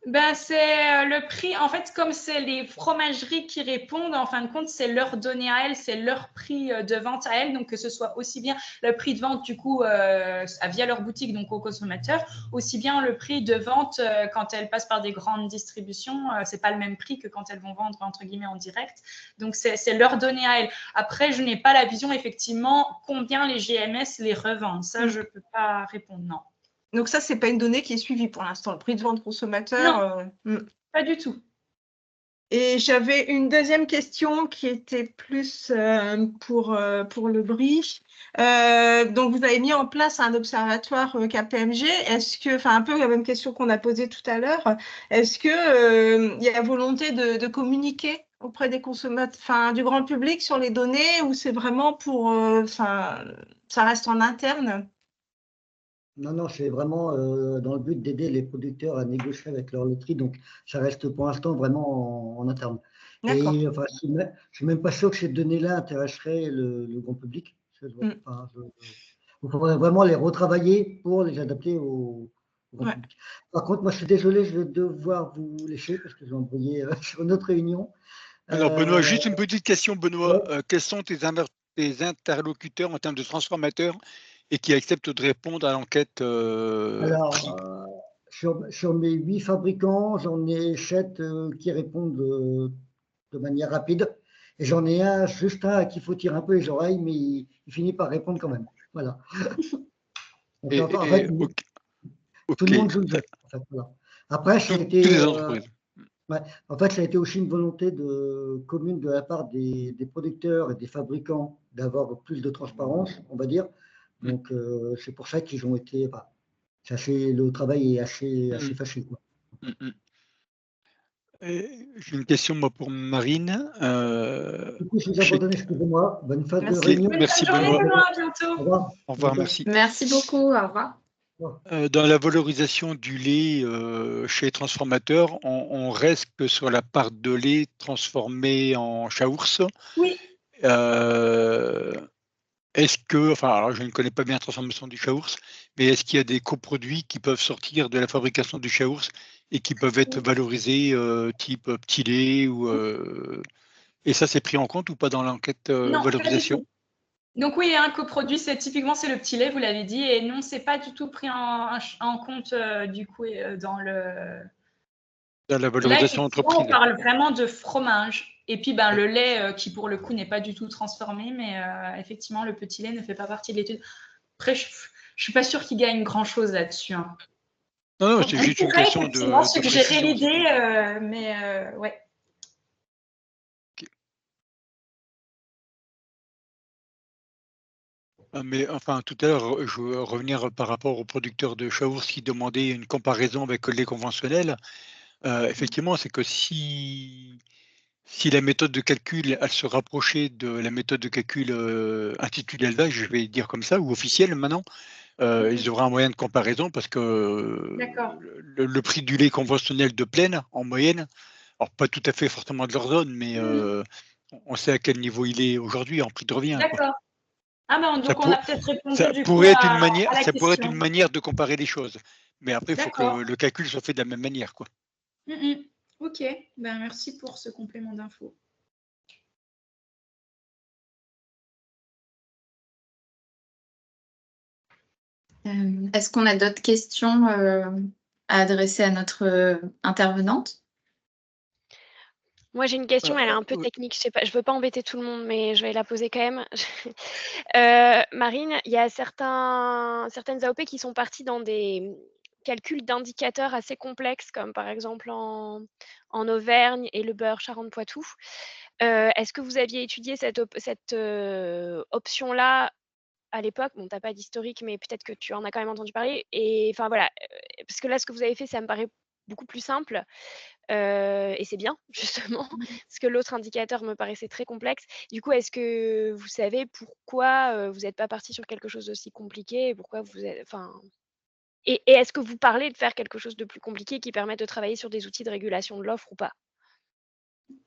Ben, c'est le prix. En fait, comme c'est les fromageries qui répondent, en fin de compte, c'est leur donnée à elles, c'est leur prix de vente à elles. Donc, que ce soit aussi bien le prix de vente, du coup, via leur boutique, donc aux consommateurs, aussi bien le prix de vente quand elles passent par des grandes distributions. C'est pas le même prix que quand elles vont vendre, entre guillemets, en direct. Donc, c'est leur donnée à elles. Après, je n'ai pas la vision, effectivement, combien les GMS les revendent. Ça, je peux pas répondre, non. Donc ça, c'est pas une donnée qui est suivie pour l'instant, le prix de vente Non, consommateur. pas du tout. Et j'avais une deuxième question qui était plus pour le brief. Donc, vous avez mis en place un observatoire KPMG. Est-ce que, enfin, un peu la même question qu'on a posée tout à l'heure, est-ce que il y a volonté de communiquer auprès des consommateurs, enfin, du grand public sur les données, ou c'est vraiment pour, enfin, ça reste en interne? Non, non, c'est vraiment dans le but d'aider les producteurs à négocier avec leur laiterie. Donc, ça reste pour l'instant vraiment en interne. D'accord. Et enfin, je ne suis même pas sûr que ces données-là intéresseraient le grand public. Enfin, il faudrait vraiment les retravailler pour les adapter au grand Ouais. public. Par contre, moi, je suis désolé, je vais devoir vous laisser parce que je vais envoyer sur une autre réunion. Alors, Benoît, Euh, juste une petite question, Benoît. ouais. Quels sont tes interlocuteurs en termes de transformateurs et qui acceptent de répondre à l'enquête prix? Alors, sur mes 8 fabricants, j'en ai 7 qui répondent de manière rapide. Et j'en ai juste un à qui il faut tirer un peu les oreilles, mais il finit par répondre quand même. Voilà. Donc, en fait, Ok, tout le ok. monde joue le jeu. En fait, voilà. Après, ça a Toutes été, les entreprises. ouais, en fait, ça a été aussi une volonté commune de la part des producteurs et des fabricants d'avoir plus de transparence, on va dire. Donc, c'est pour ça qu'ils ont été. Enfin, le travail est assez facile, quoi. Mm, mm. J'ai une question moi pour Marine. Du coup, je vous abandonne, excusez-moi. Bonne phase de Merci. réunion. Bonne fin Merci de journée, Benoît. Benoît. À Au bientôt. revoir. Au revoir, Bientôt. merci. Merci beaucoup. Au revoir. Au revoir. Dans la valorisation du lait chez les transformateurs, on reste que sur la part de lait transformé en chaours. Oui. Est-ce que, enfin, alors je ne connais pas bien la transformation du chaours, mais est-ce qu'il y a des coproduits qui peuvent sortir de la fabrication du chaours et qui peuvent être valorisés type petit lait ou et ça c'est pris en compte ou pas dans l'enquête Non, pas du valorisation? tout. Donc oui, un coproduit, c'est typiquement c'est le petit lait, vous l'avez dit, et non, c'est pas du tout pris en compte du coup dans le. Dans la Là, valorisation effectivement, on entreprise. parle vraiment de fromage. Et puis, ben, le lait qui pour le coup n'est pas du tout transformé, mais effectivement, le petit lait ne fait pas partie de l'étude. Après, je suis pas sûre qu'il gagne grand chose là-dessus, hein. Non, non, On c'est juste une pourrait question effectivement de suggérer précision. l'idée, mais ouais. Ok. Mais enfin, tout à l'heure, je veux revenir par rapport aux producteurs de chaours qui demandaient une comparaison avec le lait conventionnel. Effectivement, c'est que si la méthode de calcul, elle se rapprochait de la méthode de calcul intitulée élevage, je vais dire comme ça, ou officielle maintenant, ils auraient un moyen de comparaison parce que D'accord. le prix du lait conventionnel de plaine, en moyenne, alors pas tout à fait forcément de leur zone, mais on sait à quel niveau il est aujourd'hui en prix de revient, quoi. D'accord. Ah ben, Ça, donc on a peut-être répondu ça du coup pourrait être une manière, à la ça pourrait être question. une manière de comparer les choses. Mais après, il faut que D'accord. le calcul soit fait de la même manière, quoi. Ok, ben, merci pour ce complément d'info. Est-ce qu'on a d'autres questions à adresser à notre intervenante? Moi, j'ai une question, elle est un peu Ouais. technique. Je veux pas embêter tout le monde, mais je vais la poser quand même. Marine, il y a certaines AOP qui sont parties dans des calculs d'indicateurs assez complexes, comme par exemple en Auvergne et le beurre Charentes-Poitou. Est-ce que vous aviez étudié cette option-là à l'époque? Bon, tu as pas d'historique, mais peut-être que tu en as quand même entendu parler. Et enfin voilà, parce que là, ce que vous avez fait, ça me paraît beaucoup plus simple. Et c'est bien justement, parce que l'autre indicateur me paraissait très complexe. Du coup, est-ce que vous savez pourquoi vous n'êtes pas parti sur quelque chose d'aussi compliqué et pourquoi vous êtes, enfin, Et est-ce que vous parlez de faire quelque chose de plus compliqué qui permette de travailler sur des outils de régulation de l'offre ou pas?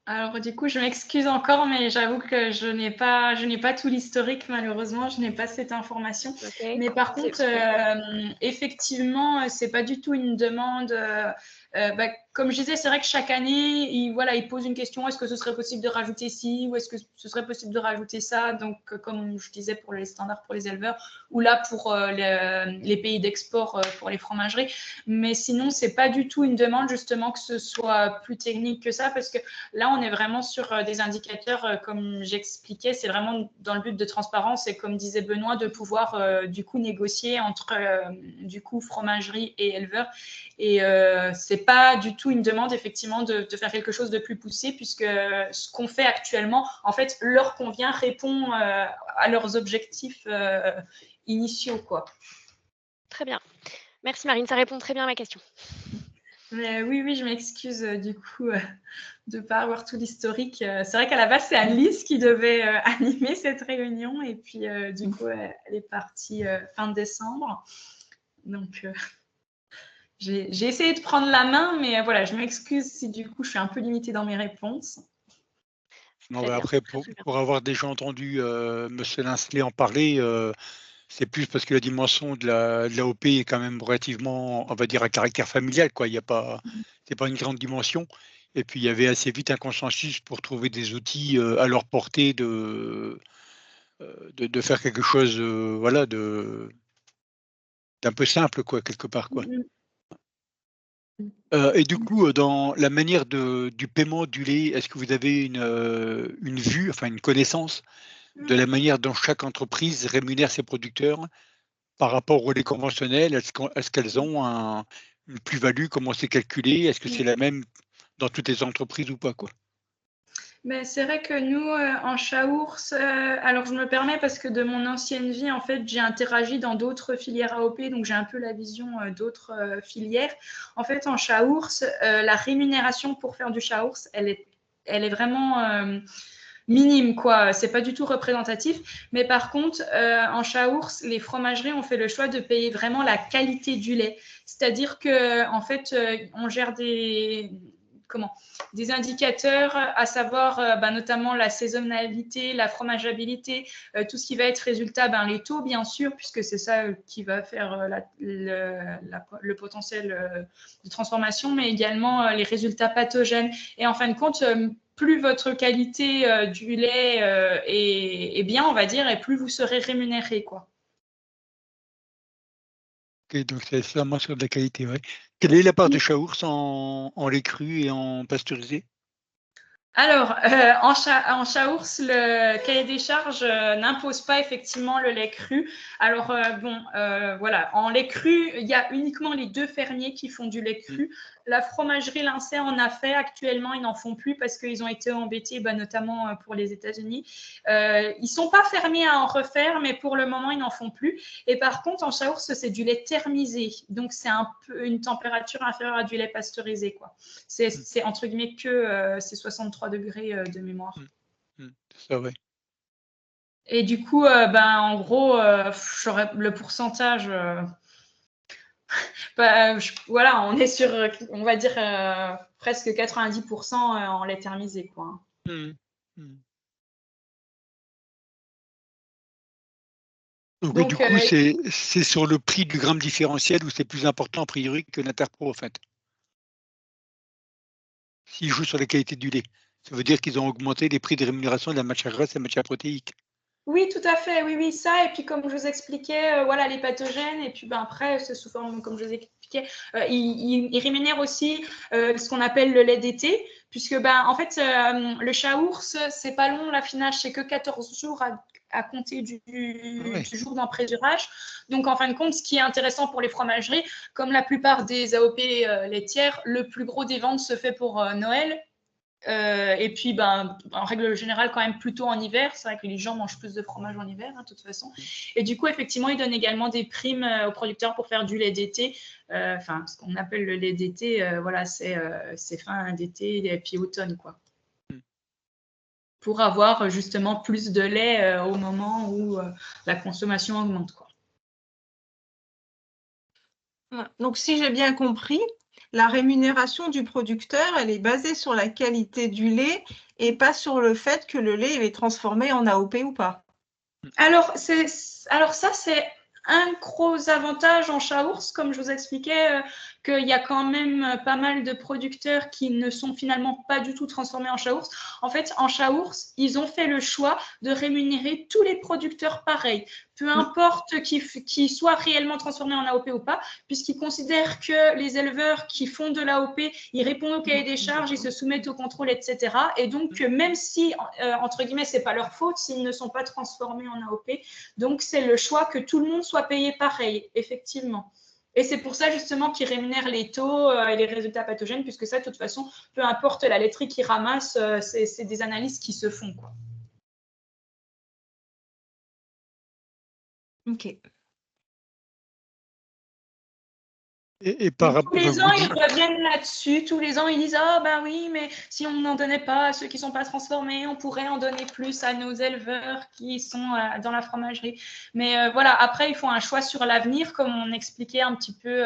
Alors du coup, je m'excuse encore, mais j'avoue que je n'ai pas tout l'historique, malheureusement, je n'ai pas cette information. OK. Mais par contre, effectivement, c'est pas du tout une demande. Comme je disais, c'est vrai que chaque année, il pose une question, est-ce que ce serait possible de rajouter ci ou est-ce que ce serait possible de rajouter ça? Donc, comme je disais pour les standards pour les éleveurs, ou là pour les pays d'export pour les fromageries. Mais sinon, c'est pas du tout une demande justement que ce soit plus technique que ça, parce que là, on est vraiment sur des indicateurs, comme j'expliquais, c'est vraiment dans le but de transparence et comme disait Benoît, de pouvoir du coup négocier entre du coup fromagerie et éleveurs. Et c'est pas du tout une demande effectivement de faire quelque chose de plus poussé, puisque ce qu'on fait actuellement, en fait, leur convient, répond à leurs objectifs initiaux, quoi. Très bien. Merci Marine, ça répond très bien à ma question. Mais oui, je m'excuse du coup de ne pas avoir tout l'historique. C'est vrai qu'à la base, c'est Annelise qui devait animer cette réunion et puis du coup, elle est partie fin décembre. Donc, j'ai essayé de prendre la main, mais voilà, je m'excuse si du coup, je suis un peu limitée dans mes réponses. Non, après, pour avoir déjà entendu M. Linsley en parler, c'est plus parce que la dimension de l'AOP est quand même relativement, on va dire, à caractère familial, quoi. C'est pas une grande dimension. Et puis, il y avait assez vite un consensus pour trouver des outils à leur portée de faire quelque chose, voilà, d'un peu simple, quoi, quelque part, quoi. Et du coup, dans la manière du paiement du lait, est-ce que vous avez une vue, enfin une connaissance de la manière dont chaque entreprise rémunère ses producteurs par rapport au lait conventionnel? Est-ce qu'elles ont une plus-value? Comment c'est calculé? Est-ce que c'est la même dans toutes les entreprises ou pas, quoi? Mais c'est vrai que nous, en Chaours, alors je me permets parce que de mon ancienne vie, en fait, j'ai interagi dans d'autres filières AOP, donc j'ai un peu la vision d'autres filières. En fait, en Chaours, la rémunération pour faire du Chaours, elle est vraiment minime, quoi. C'est pas du tout représentatif. Mais par contre, en Chaours, les fromageries ont fait le choix de payer vraiment la qualité du lait. C'est-à-dire que, en fait, on gère des indicateurs, à savoir notamment la saisonnalité, la fromageabilité, tout ce qui va être résultat, les taux, bien sûr, puisque c'est ça qui va faire le potentiel de transformation, mais également les résultats pathogènes. Et en fin de compte, plus votre qualité du lait est bien, on va dire, et plus vous serez rémunéré, quoi. Ok, donc c'est vraiment sur de la qualité, ouais. Quelle est la part de Chaours en lait cru et en pasteurisé? Alors, en Chaours, le cahier des charges n'impose pas effectivement le lait cru. Alors, voilà, en lait cru, il y a uniquement les 2 fermiers qui font du lait cru. La fromagerie Lincey en a fait. Actuellement, ils n'en font plus parce qu'ils ont été embêtés, notamment pour les États-Unis. Ils ne sont pas fermés à en refaire, mais pour le moment, ils n'en font plus. Et par contre, en Chaours, c'est du lait thermisé. Donc, c'est un peu une température inférieure à du lait pasteurisé, quoi. C'est entre guillemets que c'est 63 degrés de mémoire. Ça, ouais. Et du coup, en gros, j'aurais le pourcentage. Voilà, on est sur, on va dire, presque 90% en lait thermisé, quoi. Donc, du coup, c'est sur le prix du gramme différentiel où c'est plus important a priori que l'Interpro, en fait. S'ils jouent sur la qualité du lait, ça veut dire qu'ils ont augmenté les prix de rémunération de la matière grasse et la matière protéique. Oui, tout à fait, oui, ça. Et puis, comme je vous expliquais, voilà, les pathogènes. Et puis, après, c'est sous forme, comme je vous expliquais, ils rémunèrent aussi ce qu'on appelle le lait d'été, puisque, en fait, le Chaours, c'est pas long, l'affinage, c'est que 14 jours à compter du jour d'emprésurage. Donc, en fin de compte, ce qui est intéressant pour les fromageries, comme la plupart des AOP laitières, le plus gros des ventes se fait pour Noël. Et puis, en règle générale, quand même plutôt en hiver. C'est vrai que les gens mangent plus de fromage en hiver, de toute façon. Et du coup, effectivement, ils donnent également des primes aux producteurs pour faire du lait d'été. Ce qu'on appelle le lait d'été, voilà, c'est fin d'été et puis automne, quoi. Pour avoir justement plus de lait au moment où la consommation augmente, quoi. Ouais. Donc, si j'ai bien compris, la rémunération du producteur, elle est basée sur la qualité du lait et pas sur le fait que le lait il est transformé en AOP ou pas. Alors ça, c'est un gros avantage en Chaours, comme je vous expliquais, qu'il y a quand même pas mal de producteurs qui ne sont finalement pas du tout transformés en Chaours. En fait, en Chaours, ils ont fait le choix de rémunérer tous les producteurs pareils, peu importe qu'ils soient réellement transformés en AOP ou pas, puisqu'ils considèrent que les éleveurs qui font de l'AOP, ils répondent au cahier des charges, ils se soumettent au contrôle, etc. Et donc, même si, entre guillemets, c'est pas leur faute s'ils ne sont pas transformés en AOP, donc c'est le choix que tout le monde soit payé pareil, effectivement. Et c'est pour ça justement qu'ils rémunèrent les taux et les résultats pathogènes, puisque ça, de toute façon, peu importe la laiterie qu'ils ramassent, c'est des analyses qui se font, quoi. Ok. Et par Tous rapport, les ans, ils reviennent là-dessus. Tous les ans, ils disent « Ah, ben oui, mais si on n'en donnait pas à ceux qui ne sont pas transformés, on pourrait en donner plus à nos éleveurs qui sont dans la fromagerie. » Mais voilà, après, ils font un choix sur l'avenir, comme on expliquait un petit peu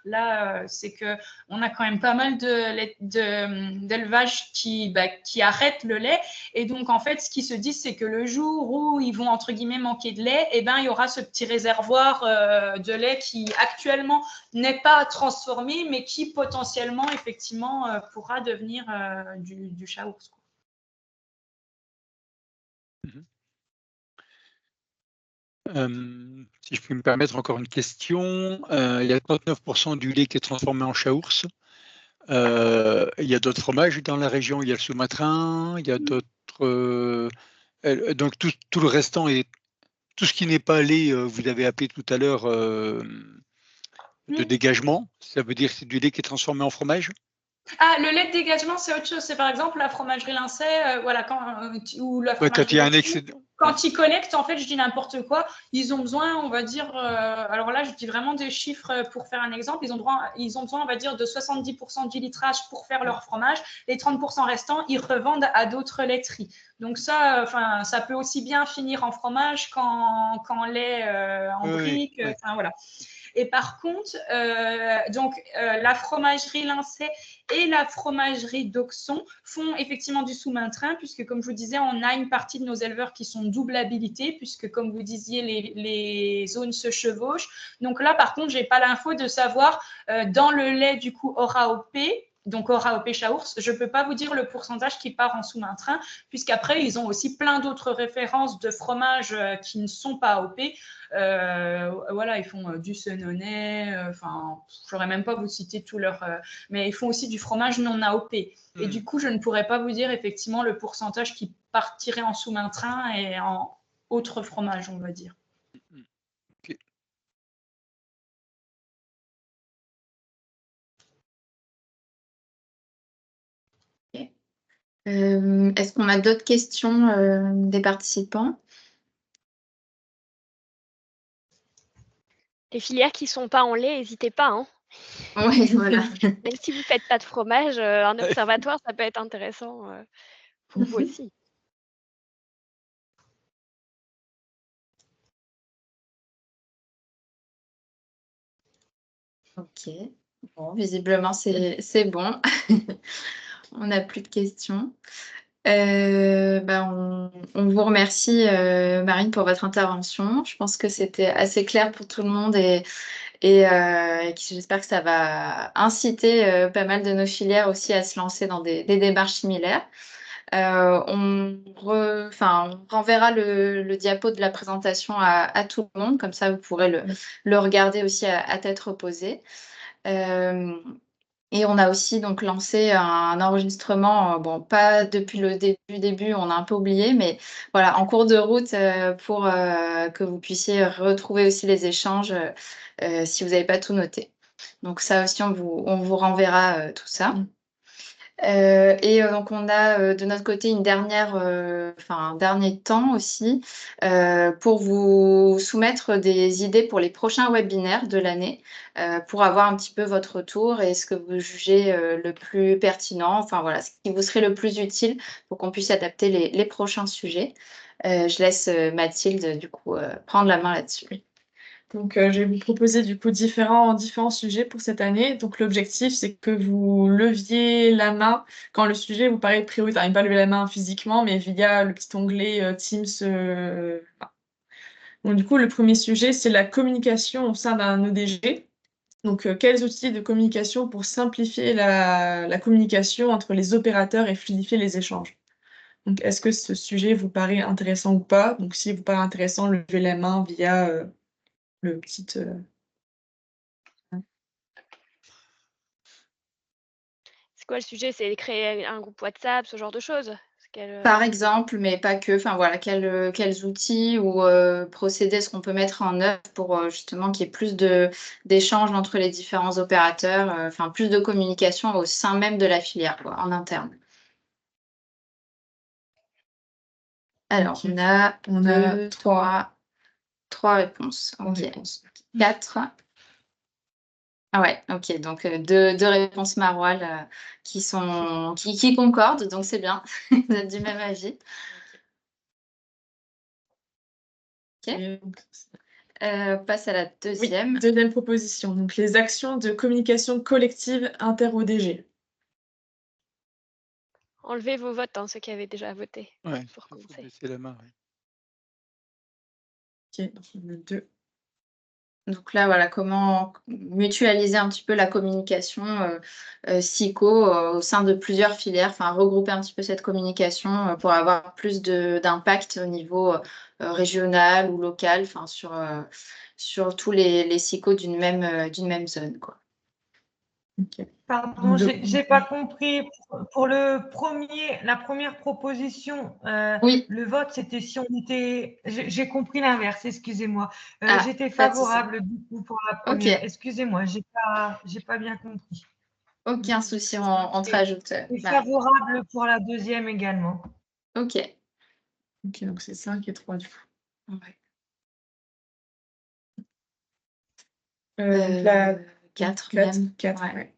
là, c'est qu'on a quand même pas mal d'élevages qui arrêtent le lait. Et donc, en fait, ce qu'ils se disent, c'est que le jour où ils vont, entre guillemets, manquer de lait, eh ben, il y aura ce petit réservoir de lait qui, actuellement, n'est pas transformé, mais qui potentiellement, effectivement, pourra devenir du Chaours. Si je puis me permettre encore une question, il y a 39% du lait qui est transformé en Chaours. Il y a d'autres fromages dans la région, il y a le Sumatra, il y a d'autres. Donc tout le restant est. Tout ce qui n'est pas lait, vous avez appelé tout à l'heure de dégagement, ça veut dire que c'est du lait qui est transformé en fromage? Ah, le lait de dégagement, c'est autre chose. C'est par exemple la fromagerie Lincey, voilà, ou la fromagerie quand il y a un excédent. Quand ils collectent, en fait, je dis n'importe quoi, ils ont besoin, on va dire, alors là, je dis vraiment des chiffres pour faire un exemple, ils ont besoin, on va dire, de 70% du litrage pour faire leur fromage. Les 30% restants, ils revendent à d'autres laiteries. Donc ça, ça peut aussi bien finir en fromage qu'en lait en brique. Voilà. Et par contre, la fromagerie Lincey et la fromagerie d'Auxon font effectivement du sous-maintien, puisque comme je vous disais, on a une partie de nos éleveurs qui sont double habilités, puisque comme vous disiez, les zones se chevauchent. Donc là, par contre, je n'ai pas l'info de savoir dans le lait du coup AOP, donc AOP Chaours, je ne peux pas vous dire le pourcentage qui part en sous-maintien, puisqu'après, ils ont aussi plein d'autres références de fromages qui ne sont pas AOP. Voilà, ils font du Senonais, je n'aurais même pas vous citer tout leur... mais ils font aussi du fromage non AOP. Et du coup, je ne pourrais pas vous dire effectivement le pourcentage qui partirait en sous-maintien et en autre fromage, on va dire. Okay. Est-ce qu'on a d'autres questions des participants? Les filières qui ne sont pas en lait, n'hésitez pas. Hein. Oui, voilà. Même si vous ne faites pas de fromage, un observatoire, ça peut être intéressant pour vous aussi. Ok. Bon, visiblement, c'est bon. On n'a plus de questions. On vous remercie, Marine, pour votre intervention. Je pense que c'était assez clair pour tout le monde et j'espère que ça va inciter pas mal de nos filières aussi à se lancer dans des démarches similaires. On renverra le diapo de la présentation à tout le monde, comme ça vous pourrez le regarder aussi à tête reposée. Et on a aussi donc lancé un enregistrement, bon, pas depuis le début, on a un peu oublié, mais voilà, en cours de route pour que vous puissiez retrouver aussi les échanges si vous n'avez pas tout noté. Donc ça aussi, on vous renverra tout ça. Donc on a de notre côté un dernier temps aussi pour vous soumettre des idées pour les prochains webinaires de l'année, pour avoir un petit peu votre retour et ce que vous jugez le plus pertinent, enfin voilà, ce qui vous serait le plus utile pour qu'on puisse adapter les prochains sujets. Je laisse Mathilde du coup prendre la main là-dessus. Donc, je vais vous proposer du coup différents sujets pour cette année. Donc, l'objectif, c'est que vous leviez la main quand le sujet vous paraît prioritaire. Et pas lever la main physiquement, mais via le petit onglet Teams. Donc, du coup, le premier sujet, c'est la communication au sein d'un ODG. Donc, quels outils de communication pour simplifier la communication entre les opérateurs et fluidifier les échanges? Donc, est-ce que ce sujet vous paraît intéressant ou pas? Donc, si vous paraît intéressant, levez la main via le petit... C'est quoi le sujet? C'est créer un groupe WhatsApp, ce genre de choses? Par exemple, mais pas que. Enfin voilà, quels outils ou procédés est-ce qu'on peut mettre en œuvre pour justement qu'il y ait plus d'échanges entre les différents opérateurs, enfin plus de communication au sein même de la filière, quoi, en interne. Alors, Ok. on a deux, trois réponses. Trois Ok. réponses. 4. Ah ouais, ok. Donc, deux réponses Maroilles qui concordent, donc c'est bien. Vous êtes du même avis. Ok. Et donc, Passe à la oui, deuxième. deuxième proposition. Donc, les actions de communication collective inter-ODG. Enlevez vos votes, hein, ceux qui avaient déjà voté, Ouais, pour il faut commencer. baisser la main. Ouais. Ok, donc on a 2. Donc là, voilà, comment mutualiser un petit peu la communication SICO au sein de plusieurs filières, enfin regrouper un petit peu cette communication pour avoir plus d'impact au niveau régional ou local, enfin sur tous les SICO d'une même zone, quoi. Ok. Pardon, Deux. j'ai pas compris. Pour la première proposition, Oui. le vote, c'était si on était. J'ai compris l'inverse, excusez-moi. Ah, J'étais pas de souci. favorable du coup pour la première. Ok. Excusez-moi, j'ai pas bien compris. Aucun souci, on te rajoute. Et Marie. favorable pour la deuxième également. Ok. Ok, donc c'est 5 et 3 du coup. Ouais. Donc là, 4 4, même. 4, Ouais. ouais.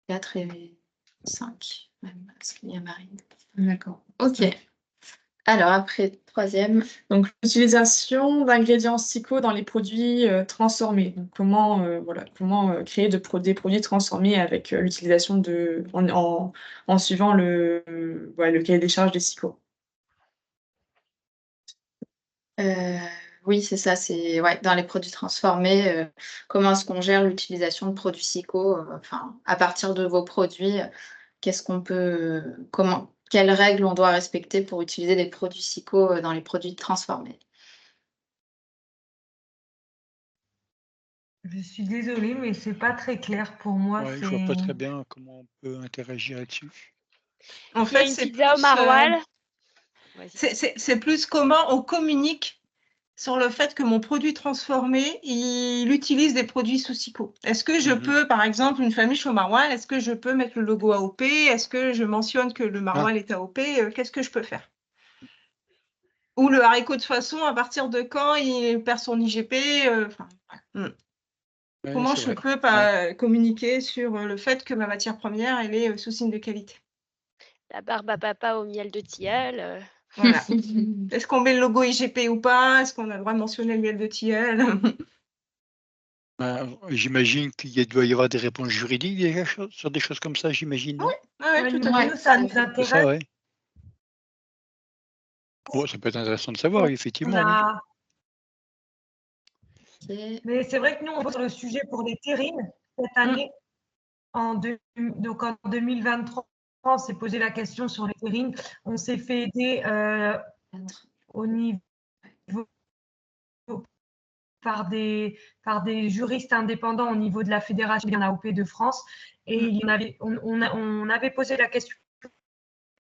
4 et 5, même, parce qu'il y a Marine. D'accord. Ok. 5. Alors, après, troisième. Donc, l'utilisation d'ingrédients SICO dans les produits transformés. Donc, comment créer des produits transformés avec l'utilisation en suivant le cahier des charges des SICO. Oui, c'est ça. C'est dans les produits transformés. Comment est-ce qu'on gère l'utilisation de produits SICO enfin, à partir de vos produits, qu'est-ce qu'on peut, quelles règles on doit respecter pour utiliser des produits SICO dans les produits transformés? Je suis désolée, mais c'est pas très clair pour moi. Ouais, je vois pas très bien comment on peut interagir là-dessus. En S'il y a fait, une c'est pizza au plus, maroilles, vas-y. c'est plus comment on communique sur le fait que mon produit transformé, il utilise des produits sous SICO. Est-ce que je peux, par exemple, une famille au maroilles, est-ce que je peux mettre le logo AOP? Est-ce que je mentionne que le maroilles est AOP? Qu'est-ce que je peux faire? Ou le haricot de Soissons, à partir de quand il perd son IGP? Ouais, Comment c'est je vrai. peux communiquer sur le fait que ma matière première, elle est sous signe de qualité? La barbe à papa au miel de tilleul. Voilà. Est-ce qu'on met le logo IGP ou pas? Est-ce qu'on a le droit de mentionner le miel de tilleul? J'imagine qu'il doit y avoir des réponses juridiques déjà sur des choses comme ça, j'imagine. Non Oui, tout à fait. Nous, ça nous C'est ça, intéresse. ouais. Bon, ça peut être intéressant de savoir, On effectivement, oui. a- Ok. Mais c'est vrai que nous, on pose le sujet pour les terrines cette année. Donc en 2023, on s'est posé la question sur les terrines. On s'est fait aider au niveau par des juristes indépendants au niveau de la Fédération AOP de France. Et on avait posé la question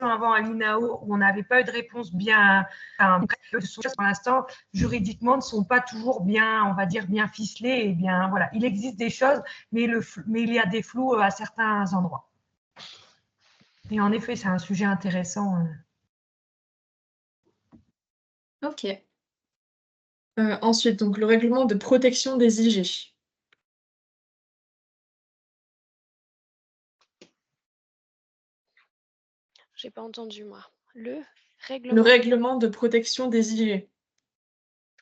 avant à l'INAO où on n'avait pas eu de réponse bien. Pour l'instant, juridiquement, ne sont pas toujours bien, on va dire, bien ficelés. Et bien, voilà. Il existe des choses, mais il y a des flous à certains endroits. Et en effet, c'est un sujet intéressant. Ok. Ensuite, donc le règlement de protection des IG. J'ai pas entendu, moi. Le Le règlement. règlement de protection des IG.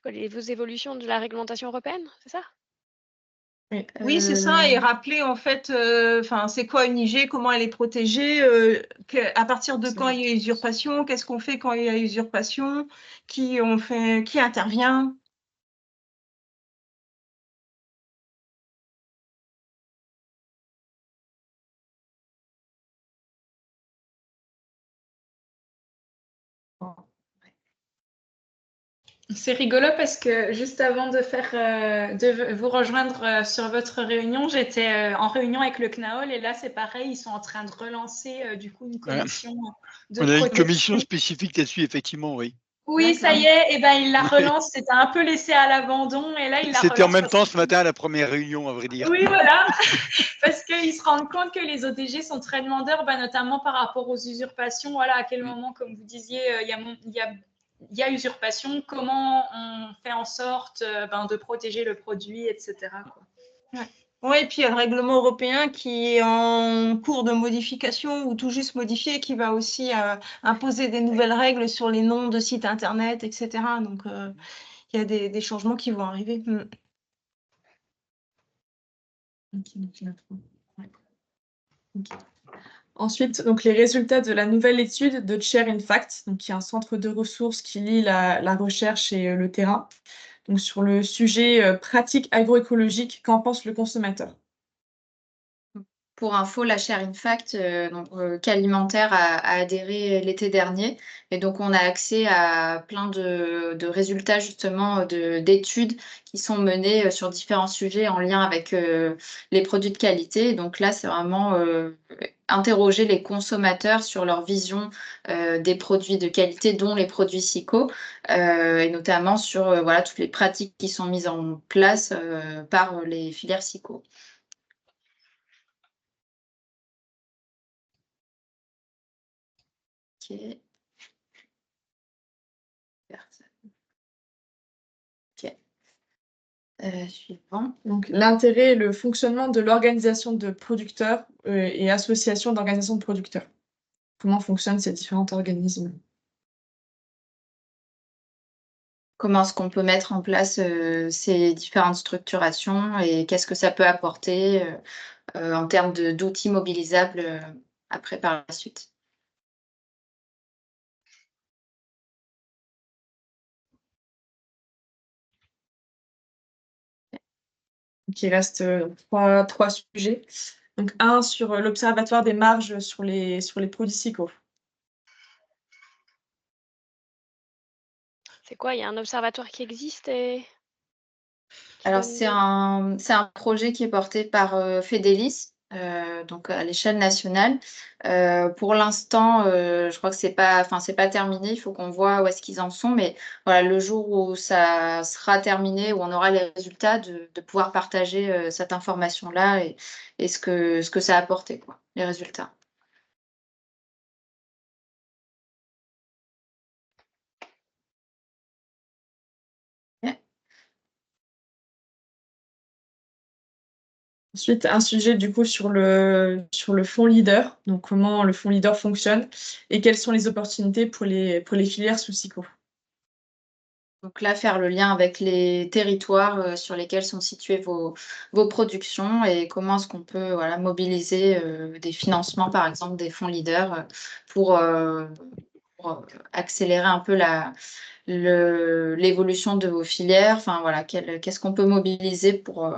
vos évolutions de la réglementation européenne, c'est ça? Oui, c'est ça. Et rappeler, en fait, c'est quoi une IG, comment elle est protégée, à partir de quand il y a usurpation, qu'est-ce qu'on fait quand il y a usurpation, qui intervient. C'est rigolo parce que juste avant de vous rejoindre sur votre réunion, j'étais en réunion avec le CNAOL et là c'est pareil, ils sont en train de relancer du coup une commission de On a une protection. commission spécifique là-dessus, effectivement, oui. Oui, ça y est, et ben il la relance. C'était un peu laissé à l'abandon et là il la relance. C'était en même temps ce matin à la première réunion, à vrai dire. Oui, voilà, parce qu'ils se rendent compte que les ODG sont très demandeurs, notamment par rapport aux usurpations. Voilà, à quel moment, comme vous disiez, il y a usurpation, comment on fait en sorte de protéger le produit, etc. quoi. Oui, et puis il y a le règlement européen qui est en cours de modification ou tout juste modifié, qui va aussi imposer des nouvelles règles sur les noms de sites internet, etc. Donc il y a des changements qui vont arriver. Ensuite, donc, les résultats de la nouvelle étude de Chair in Fact, donc, qui est un centre de ressources qui lie la recherche et le terrain. Donc, sur le sujet pratique agroécologique, qu'en pense le consommateur? Pour info, la Chair in Fact, qu'Alimentaire a adhéré l'été dernier. Et donc, on a accès à plein de résultats, justement, d'études qui sont menées sur différents sujets en lien avec les produits de qualité. Et donc là, c'est vraiment interroger les consommateurs sur leur vision des produits de qualité, dont les produits SICO, et notamment sur toutes les pratiques qui sont mises en place par les filières SICO. Ok. Suivant. Donc, l'intérêt et le fonctionnement de l'organisation de producteurs et associations d'organisations de producteurs. Comment fonctionnent ces différents organismes? Comment est-ce qu'on peut mettre en place ces différentes structurations et qu'est-ce que ça peut apporter en termes d'outils mobilisables après par la suite? Donc, il reste trois sujets. Donc, un sur l'observatoire des marges sur les produits SICO. C'est quoi? Il y a un observatoire qui existe Alors, c'est un projet qui est porté par Fedelis, donc à l'échelle nationale. Pour l'instant, je crois que c'est pas terminé. Il faut qu'on voit où est-ce qu'ils en sont. Mais voilà, le jour où ça sera terminé, où on aura les résultats, de pouvoir partager cette information-là et ce que ça a apporté, quoi, les résultats. Ensuite, un sujet du coup sur le fonds leader, donc comment le fonds leader fonctionne et quelles sont les opportunités pour les filières sous SICO. Donc là, faire le lien avec les territoires sur lesquels sont situées vos productions et comment est-ce qu'on peut mobiliser des financements, par exemple des fonds leaders, pour accélérer un peu l'évolution de vos filières. Enfin voilà, qu'est-ce qu'on peut mobiliser pour,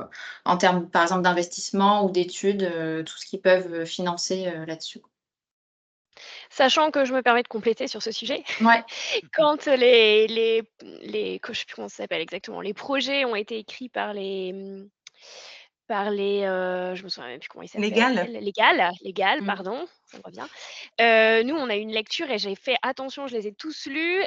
en termes, par exemple, d'investissement ou d'études, tout ce qu'ils peuvent financer là-dessus. Sachant que je me permets de compléter sur ce sujet, Ouais. quand les je sais plus comment ça s'appelle exactement, les projets ont été écrits par les, je me souviens même plus comment ils s'appellent. Légal, pardon, ça me revient. Nous, on a eu une lecture et j'ai fait attention, je les ai tous lus,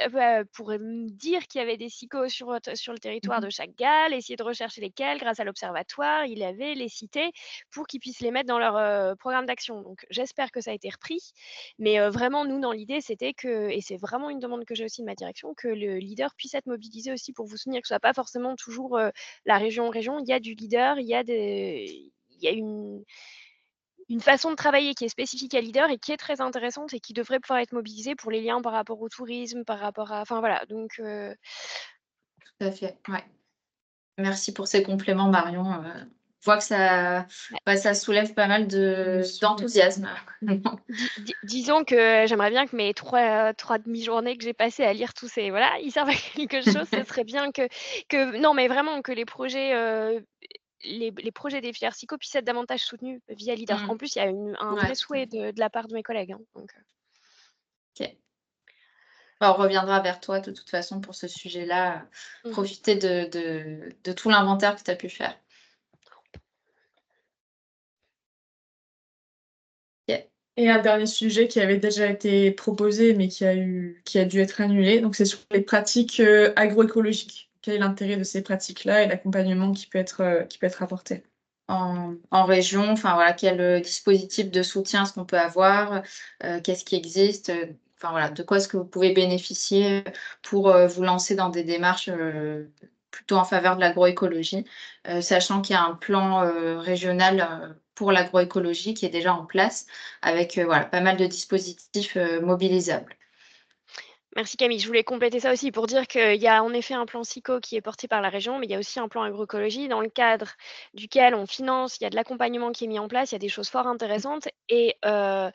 pour me dire qu'il y avait des SICO sur le territoire de chaque GAL, essayer de rechercher lesquels grâce à l'observatoire, il avait les citer pour qu'ils puissent les mettre dans leur programme d'action. Donc j'espère que ça a été repris. Mais vraiment, nous, dans l'idée, c'était que, et c'est vraiment une demande que j'ai aussi de ma direction, que le leader puisse être mobilisé aussi pour vous soutenir, que ce soit pas forcément toujours la région. Il y a du leader, il y a une façon de travailler qui est spécifique à leader et qui est très intéressante et qui devrait pouvoir être mobilisée pour les liens par rapport au tourisme, par rapport à, enfin voilà. Donc Tout à fait, ouais. Merci pour ces compléments, Marion. Je vois que ça soulève pas mal d'enthousiasme. Disons que j'aimerais bien que mes trois demi-journées que j'ai passées à lire tous ces voilà, ils servent à quelque chose. Ce serait bien que non, mais vraiment que les projets des filières psycho puissent être davantage soutenus via Leader. En plus, il y a un vrai souhait de la part de mes collègues, hein, donc OK. On reviendra vers toi de toute façon pour ce sujet-là. Profiter de tout l'inventaire que tu as pu faire. OK. Et un dernier sujet qui avait déjà été proposé, mais qui a dû être annulé, donc c'est sur les pratiques agroécologiques. Quel est l'intérêt de ces pratiques-là et l'accompagnement qui peut être apporté? En région, enfin voilà, quel dispositif de soutien est-ce qu'on peut avoir, qu'est-ce qui existe, enfin voilà, de quoi est-ce que vous pouvez bénéficier pour vous lancer dans des démarches plutôt en faveur de l'agroécologie, sachant qu'il y a un plan régional pour l'agroécologie qui est déjà en place avec voilà, pas mal de dispositifs mobilisables. Merci Camille. Je voulais compléter ça aussi pour dire qu'il y a en effet un plan SICO qui est porté par la région, mais il y a aussi un plan agroécologie dans le cadre duquel on finance, il y a de l'accompagnement qui est mis en place, il y a des choses fort intéressantes et voilà,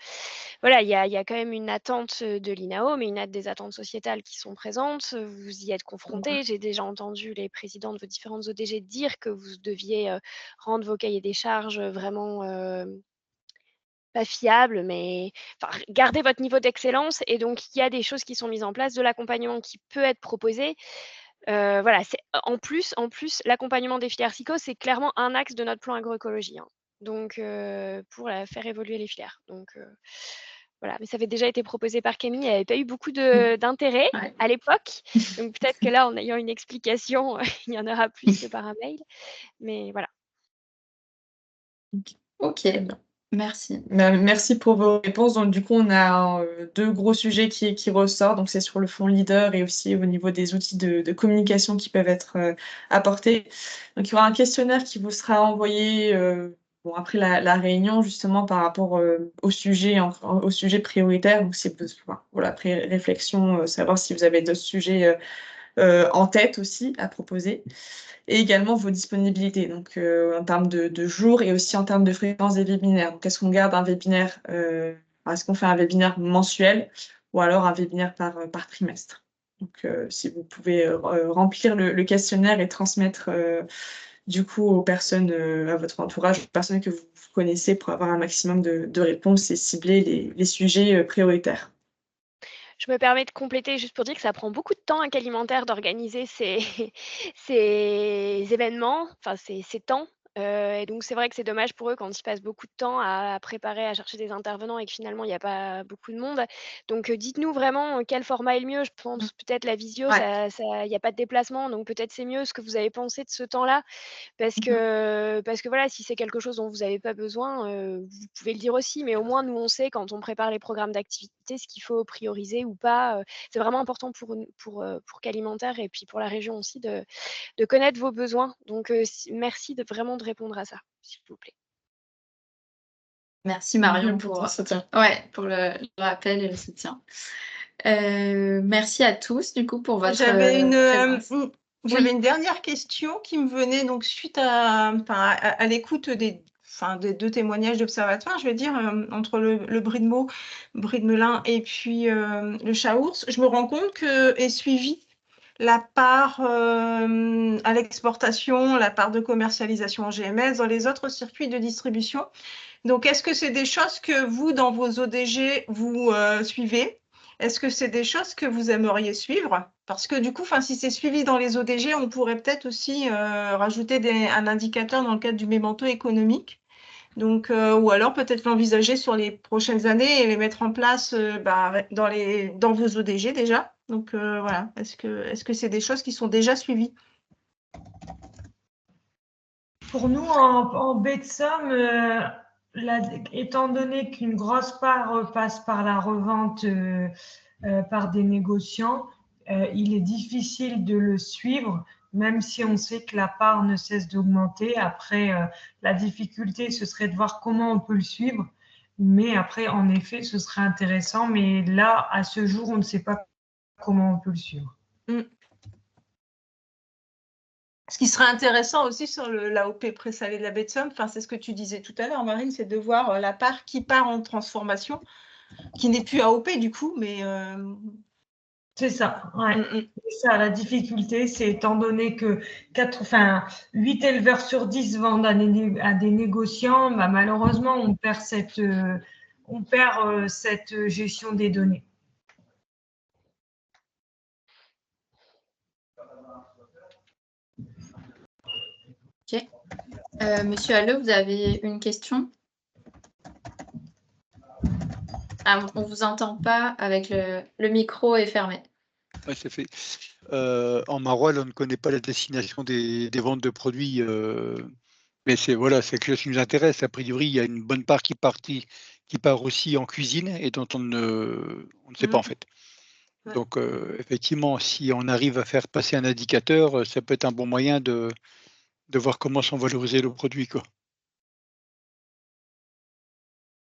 il y a quand même une attente de l'INAO, mais des attentes sociétales qui sont présentes. Vous y êtes confrontés. J'ai déjà entendu les présidents de vos différentes ODG dire que vous deviez rendre vos cahiers des charges vraiment pas fiable, mais enfin, gardez votre niveau d'excellence et donc il y a des choses qui sont mises en place, de l'accompagnement qui peut être proposé. Voilà, c'est en plus, l'accompagnement des filières psycho, c'est clairement un axe de notre plan agroécologie, hein. Donc pour faire évoluer les filières. Donc voilà, mais ça avait déjà été proposé par Camille, il n'y avait pas eu beaucoup d'intérêt à l'époque. Donc peut-être que là, en ayant une explication, il y en aura plus que par un mail. Mais voilà. OK, merci. Merci pour vos réponses. Donc, du coup, on a deux gros sujets qui ressortent. Donc, c'est sur le fonds Leader et aussi au niveau des outils de communication qui peuvent être apportés. Donc, il y aura un questionnaire qui vous sera envoyé après la réunion, justement, par rapport au sujet prioritaire. Donc, c'est voilà, après réflexion, savoir si vous avez d'autres sujets en tête aussi à proposer. Et également vos disponibilités, donc en termes de jours et aussi en termes de fréquence des webinaires. Donc, est-ce qu'on garde un webinaire, est-ce qu'on fait un webinaire mensuel ou alors un webinaire par trimestre? Donc, si vous pouvez remplir le questionnaire et transmettre du coup aux personnes, à votre entourage, aux personnes que vous connaissez pour avoir un maximum de réponses et cibler les sujets prioritaires. Je me permets de compléter juste pour dire que ça prend beaucoup de temps à Qualimentaire d'organiser ces ces événements, enfin ces temps, et donc c'est vrai que c'est dommage pour eux quand ils passent beaucoup de temps à préparer, à chercher des intervenants et que finalement il n'y a pas beaucoup de monde. Donc dites-nous vraiment quel format est le mieux. Je pense peut-être la visio, Ouais. il y a pas de déplacement, donc peut-être c'est mieux. Ce que vous avez pensé de ce temps-là? Parce que voilà, si c'est quelque chose dont vous n'avez pas besoin, vous pouvez le dire aussi, mais au moins nous, on sait quand on prépare les programmes d'activité, ce qu'il faut prioriser ou pas. C'est vraiment important pour Qualimentaire et puis pour la région aussi de connaître vos besoins. Donc merci vraiment de répondre à ça, s'il vous plaît. Merci Marion Pour ton soutien. pour le rappel et le soutien. Merci à tous du coup pour votre J'avais présence. J'avais une dernière question qui me venait donc suite à l'écoute des deux témoignages d'observateurs, je vais dire, entre le brie de Melun et puis le Chaours. Je me rends compte que est suivie la part à l'exportation, la part de commercialisation en GMS dans les autres circuits de distribution. Donc, est-ce que c'est des choses que vous, dans vos ODG, vous suivez? Est-ce que c'est des choses que vous aimeriez suivre? Parce que du coup, si c'est suivi dans les ODG, on pourrait peut-être aussi rajouter un indicateur dans le cadre du mémento économique. Donc, ou alors peut-être l'envisager sur les prochaines années et les mettre en place dans vos ODG déjà. Donc voilà, est-ce que c'est des choses qui sont déjà suivies? Pour nous, en baie de Somme, étant donné qu'une grosse part passe par la revente par des négociants, il est difficile de le suivre, même si on sait que la part ne cesse d'augmenter. Après, la difficulté, ce serait de voir comment on peut le suivre. Mais après, en effet, ce serait intéressant. Mais là, à ce jour, on ne sait pas comment on peut le suivre. Ce qui serait intéressant aussi sur l'AOP présalé de la baie de Somme, c'est ce que tu disais tout à l'heure, Marine, c'est de voir la part qui part en transformation, qui n'est plus AOP du coup, mais... C'est ça, ouais. C'est ça, la difficulté, c'est étant donné que 8 éleveurs sur 10 vendent à des négociants, bah, malheureusement, on perd cette gestion des données. Ok. Monsieur Halleux, vous avez une question? Ah, on ne vous entend pas avec le micro est fermé. Oui, c'est fait. En maroilles, on ne connaît pas la destination des ventes de produits, mais c'est quelque chose qui nous intéresse. A priori, il y a une bonne part qui part aussi en cuisine et dont on ne sait pas en fait. Ouais. Donc, effectivement, si on arrive à faire passer un indicateur, ça peut être un bon moyen de voir comment sont valorisés le produit, quoi.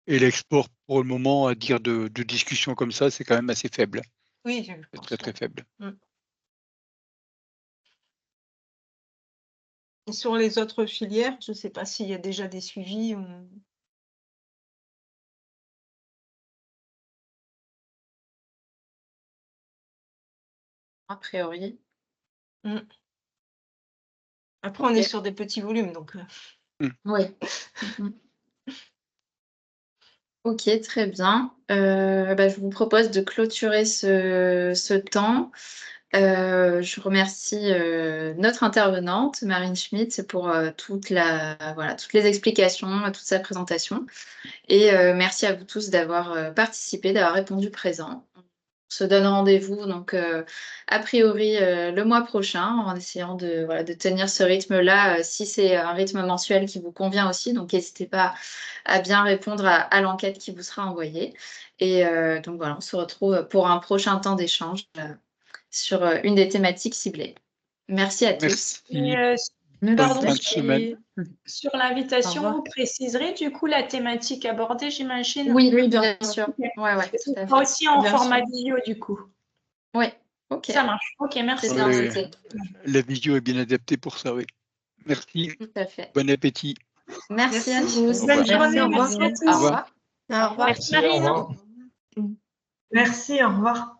Et l'export, pour le moment, à dire de discussion comme ça, c'est quand même assez faible. Oui, c'est très très faible. Et sur les autres filières, je ne sais pas s'il y a déjà des suivis. A priori. Après, on est sur des petits volumes, donc. Oui. Ok, très bien. Je vous propose de clôturer ce temps. Je remercie notre intervenante, Marine Schmitt, pour toutes les explications, toute sa présentation. Et merci à vous tous d'avoir participé, d'avoir répondu présent. On se donne rendez-vous donc a priori le mois prochain en essayant de tenir ce rythme-là si c'est un rythme mensuel qui vous convient aussi. Donc n'hésitez pas à bien répondre à l'enquête qui vous sera envoyée. Et donc voilà, on se retrouve pour un prochain temps d'échange sur une des thématiques ciblées. Merci à tous. Pardon, Bonne fin de semaine. sur l'invitation, vous préciserez du coup la thématique abordée, j'imagine? Oui, bien sûr. Okay. Ouais, Ce sera aussi en format vidéo du coup. Oui, ok. Ça marche. Ok, merci. La vidéo est bien adaptée pour ça, oui. Merci. Tout à fait. Bon appétit. Merci à tous. Bonne journée. Merci, Merci à tous. Au revoir. Merci Marine. Merci, au revoir.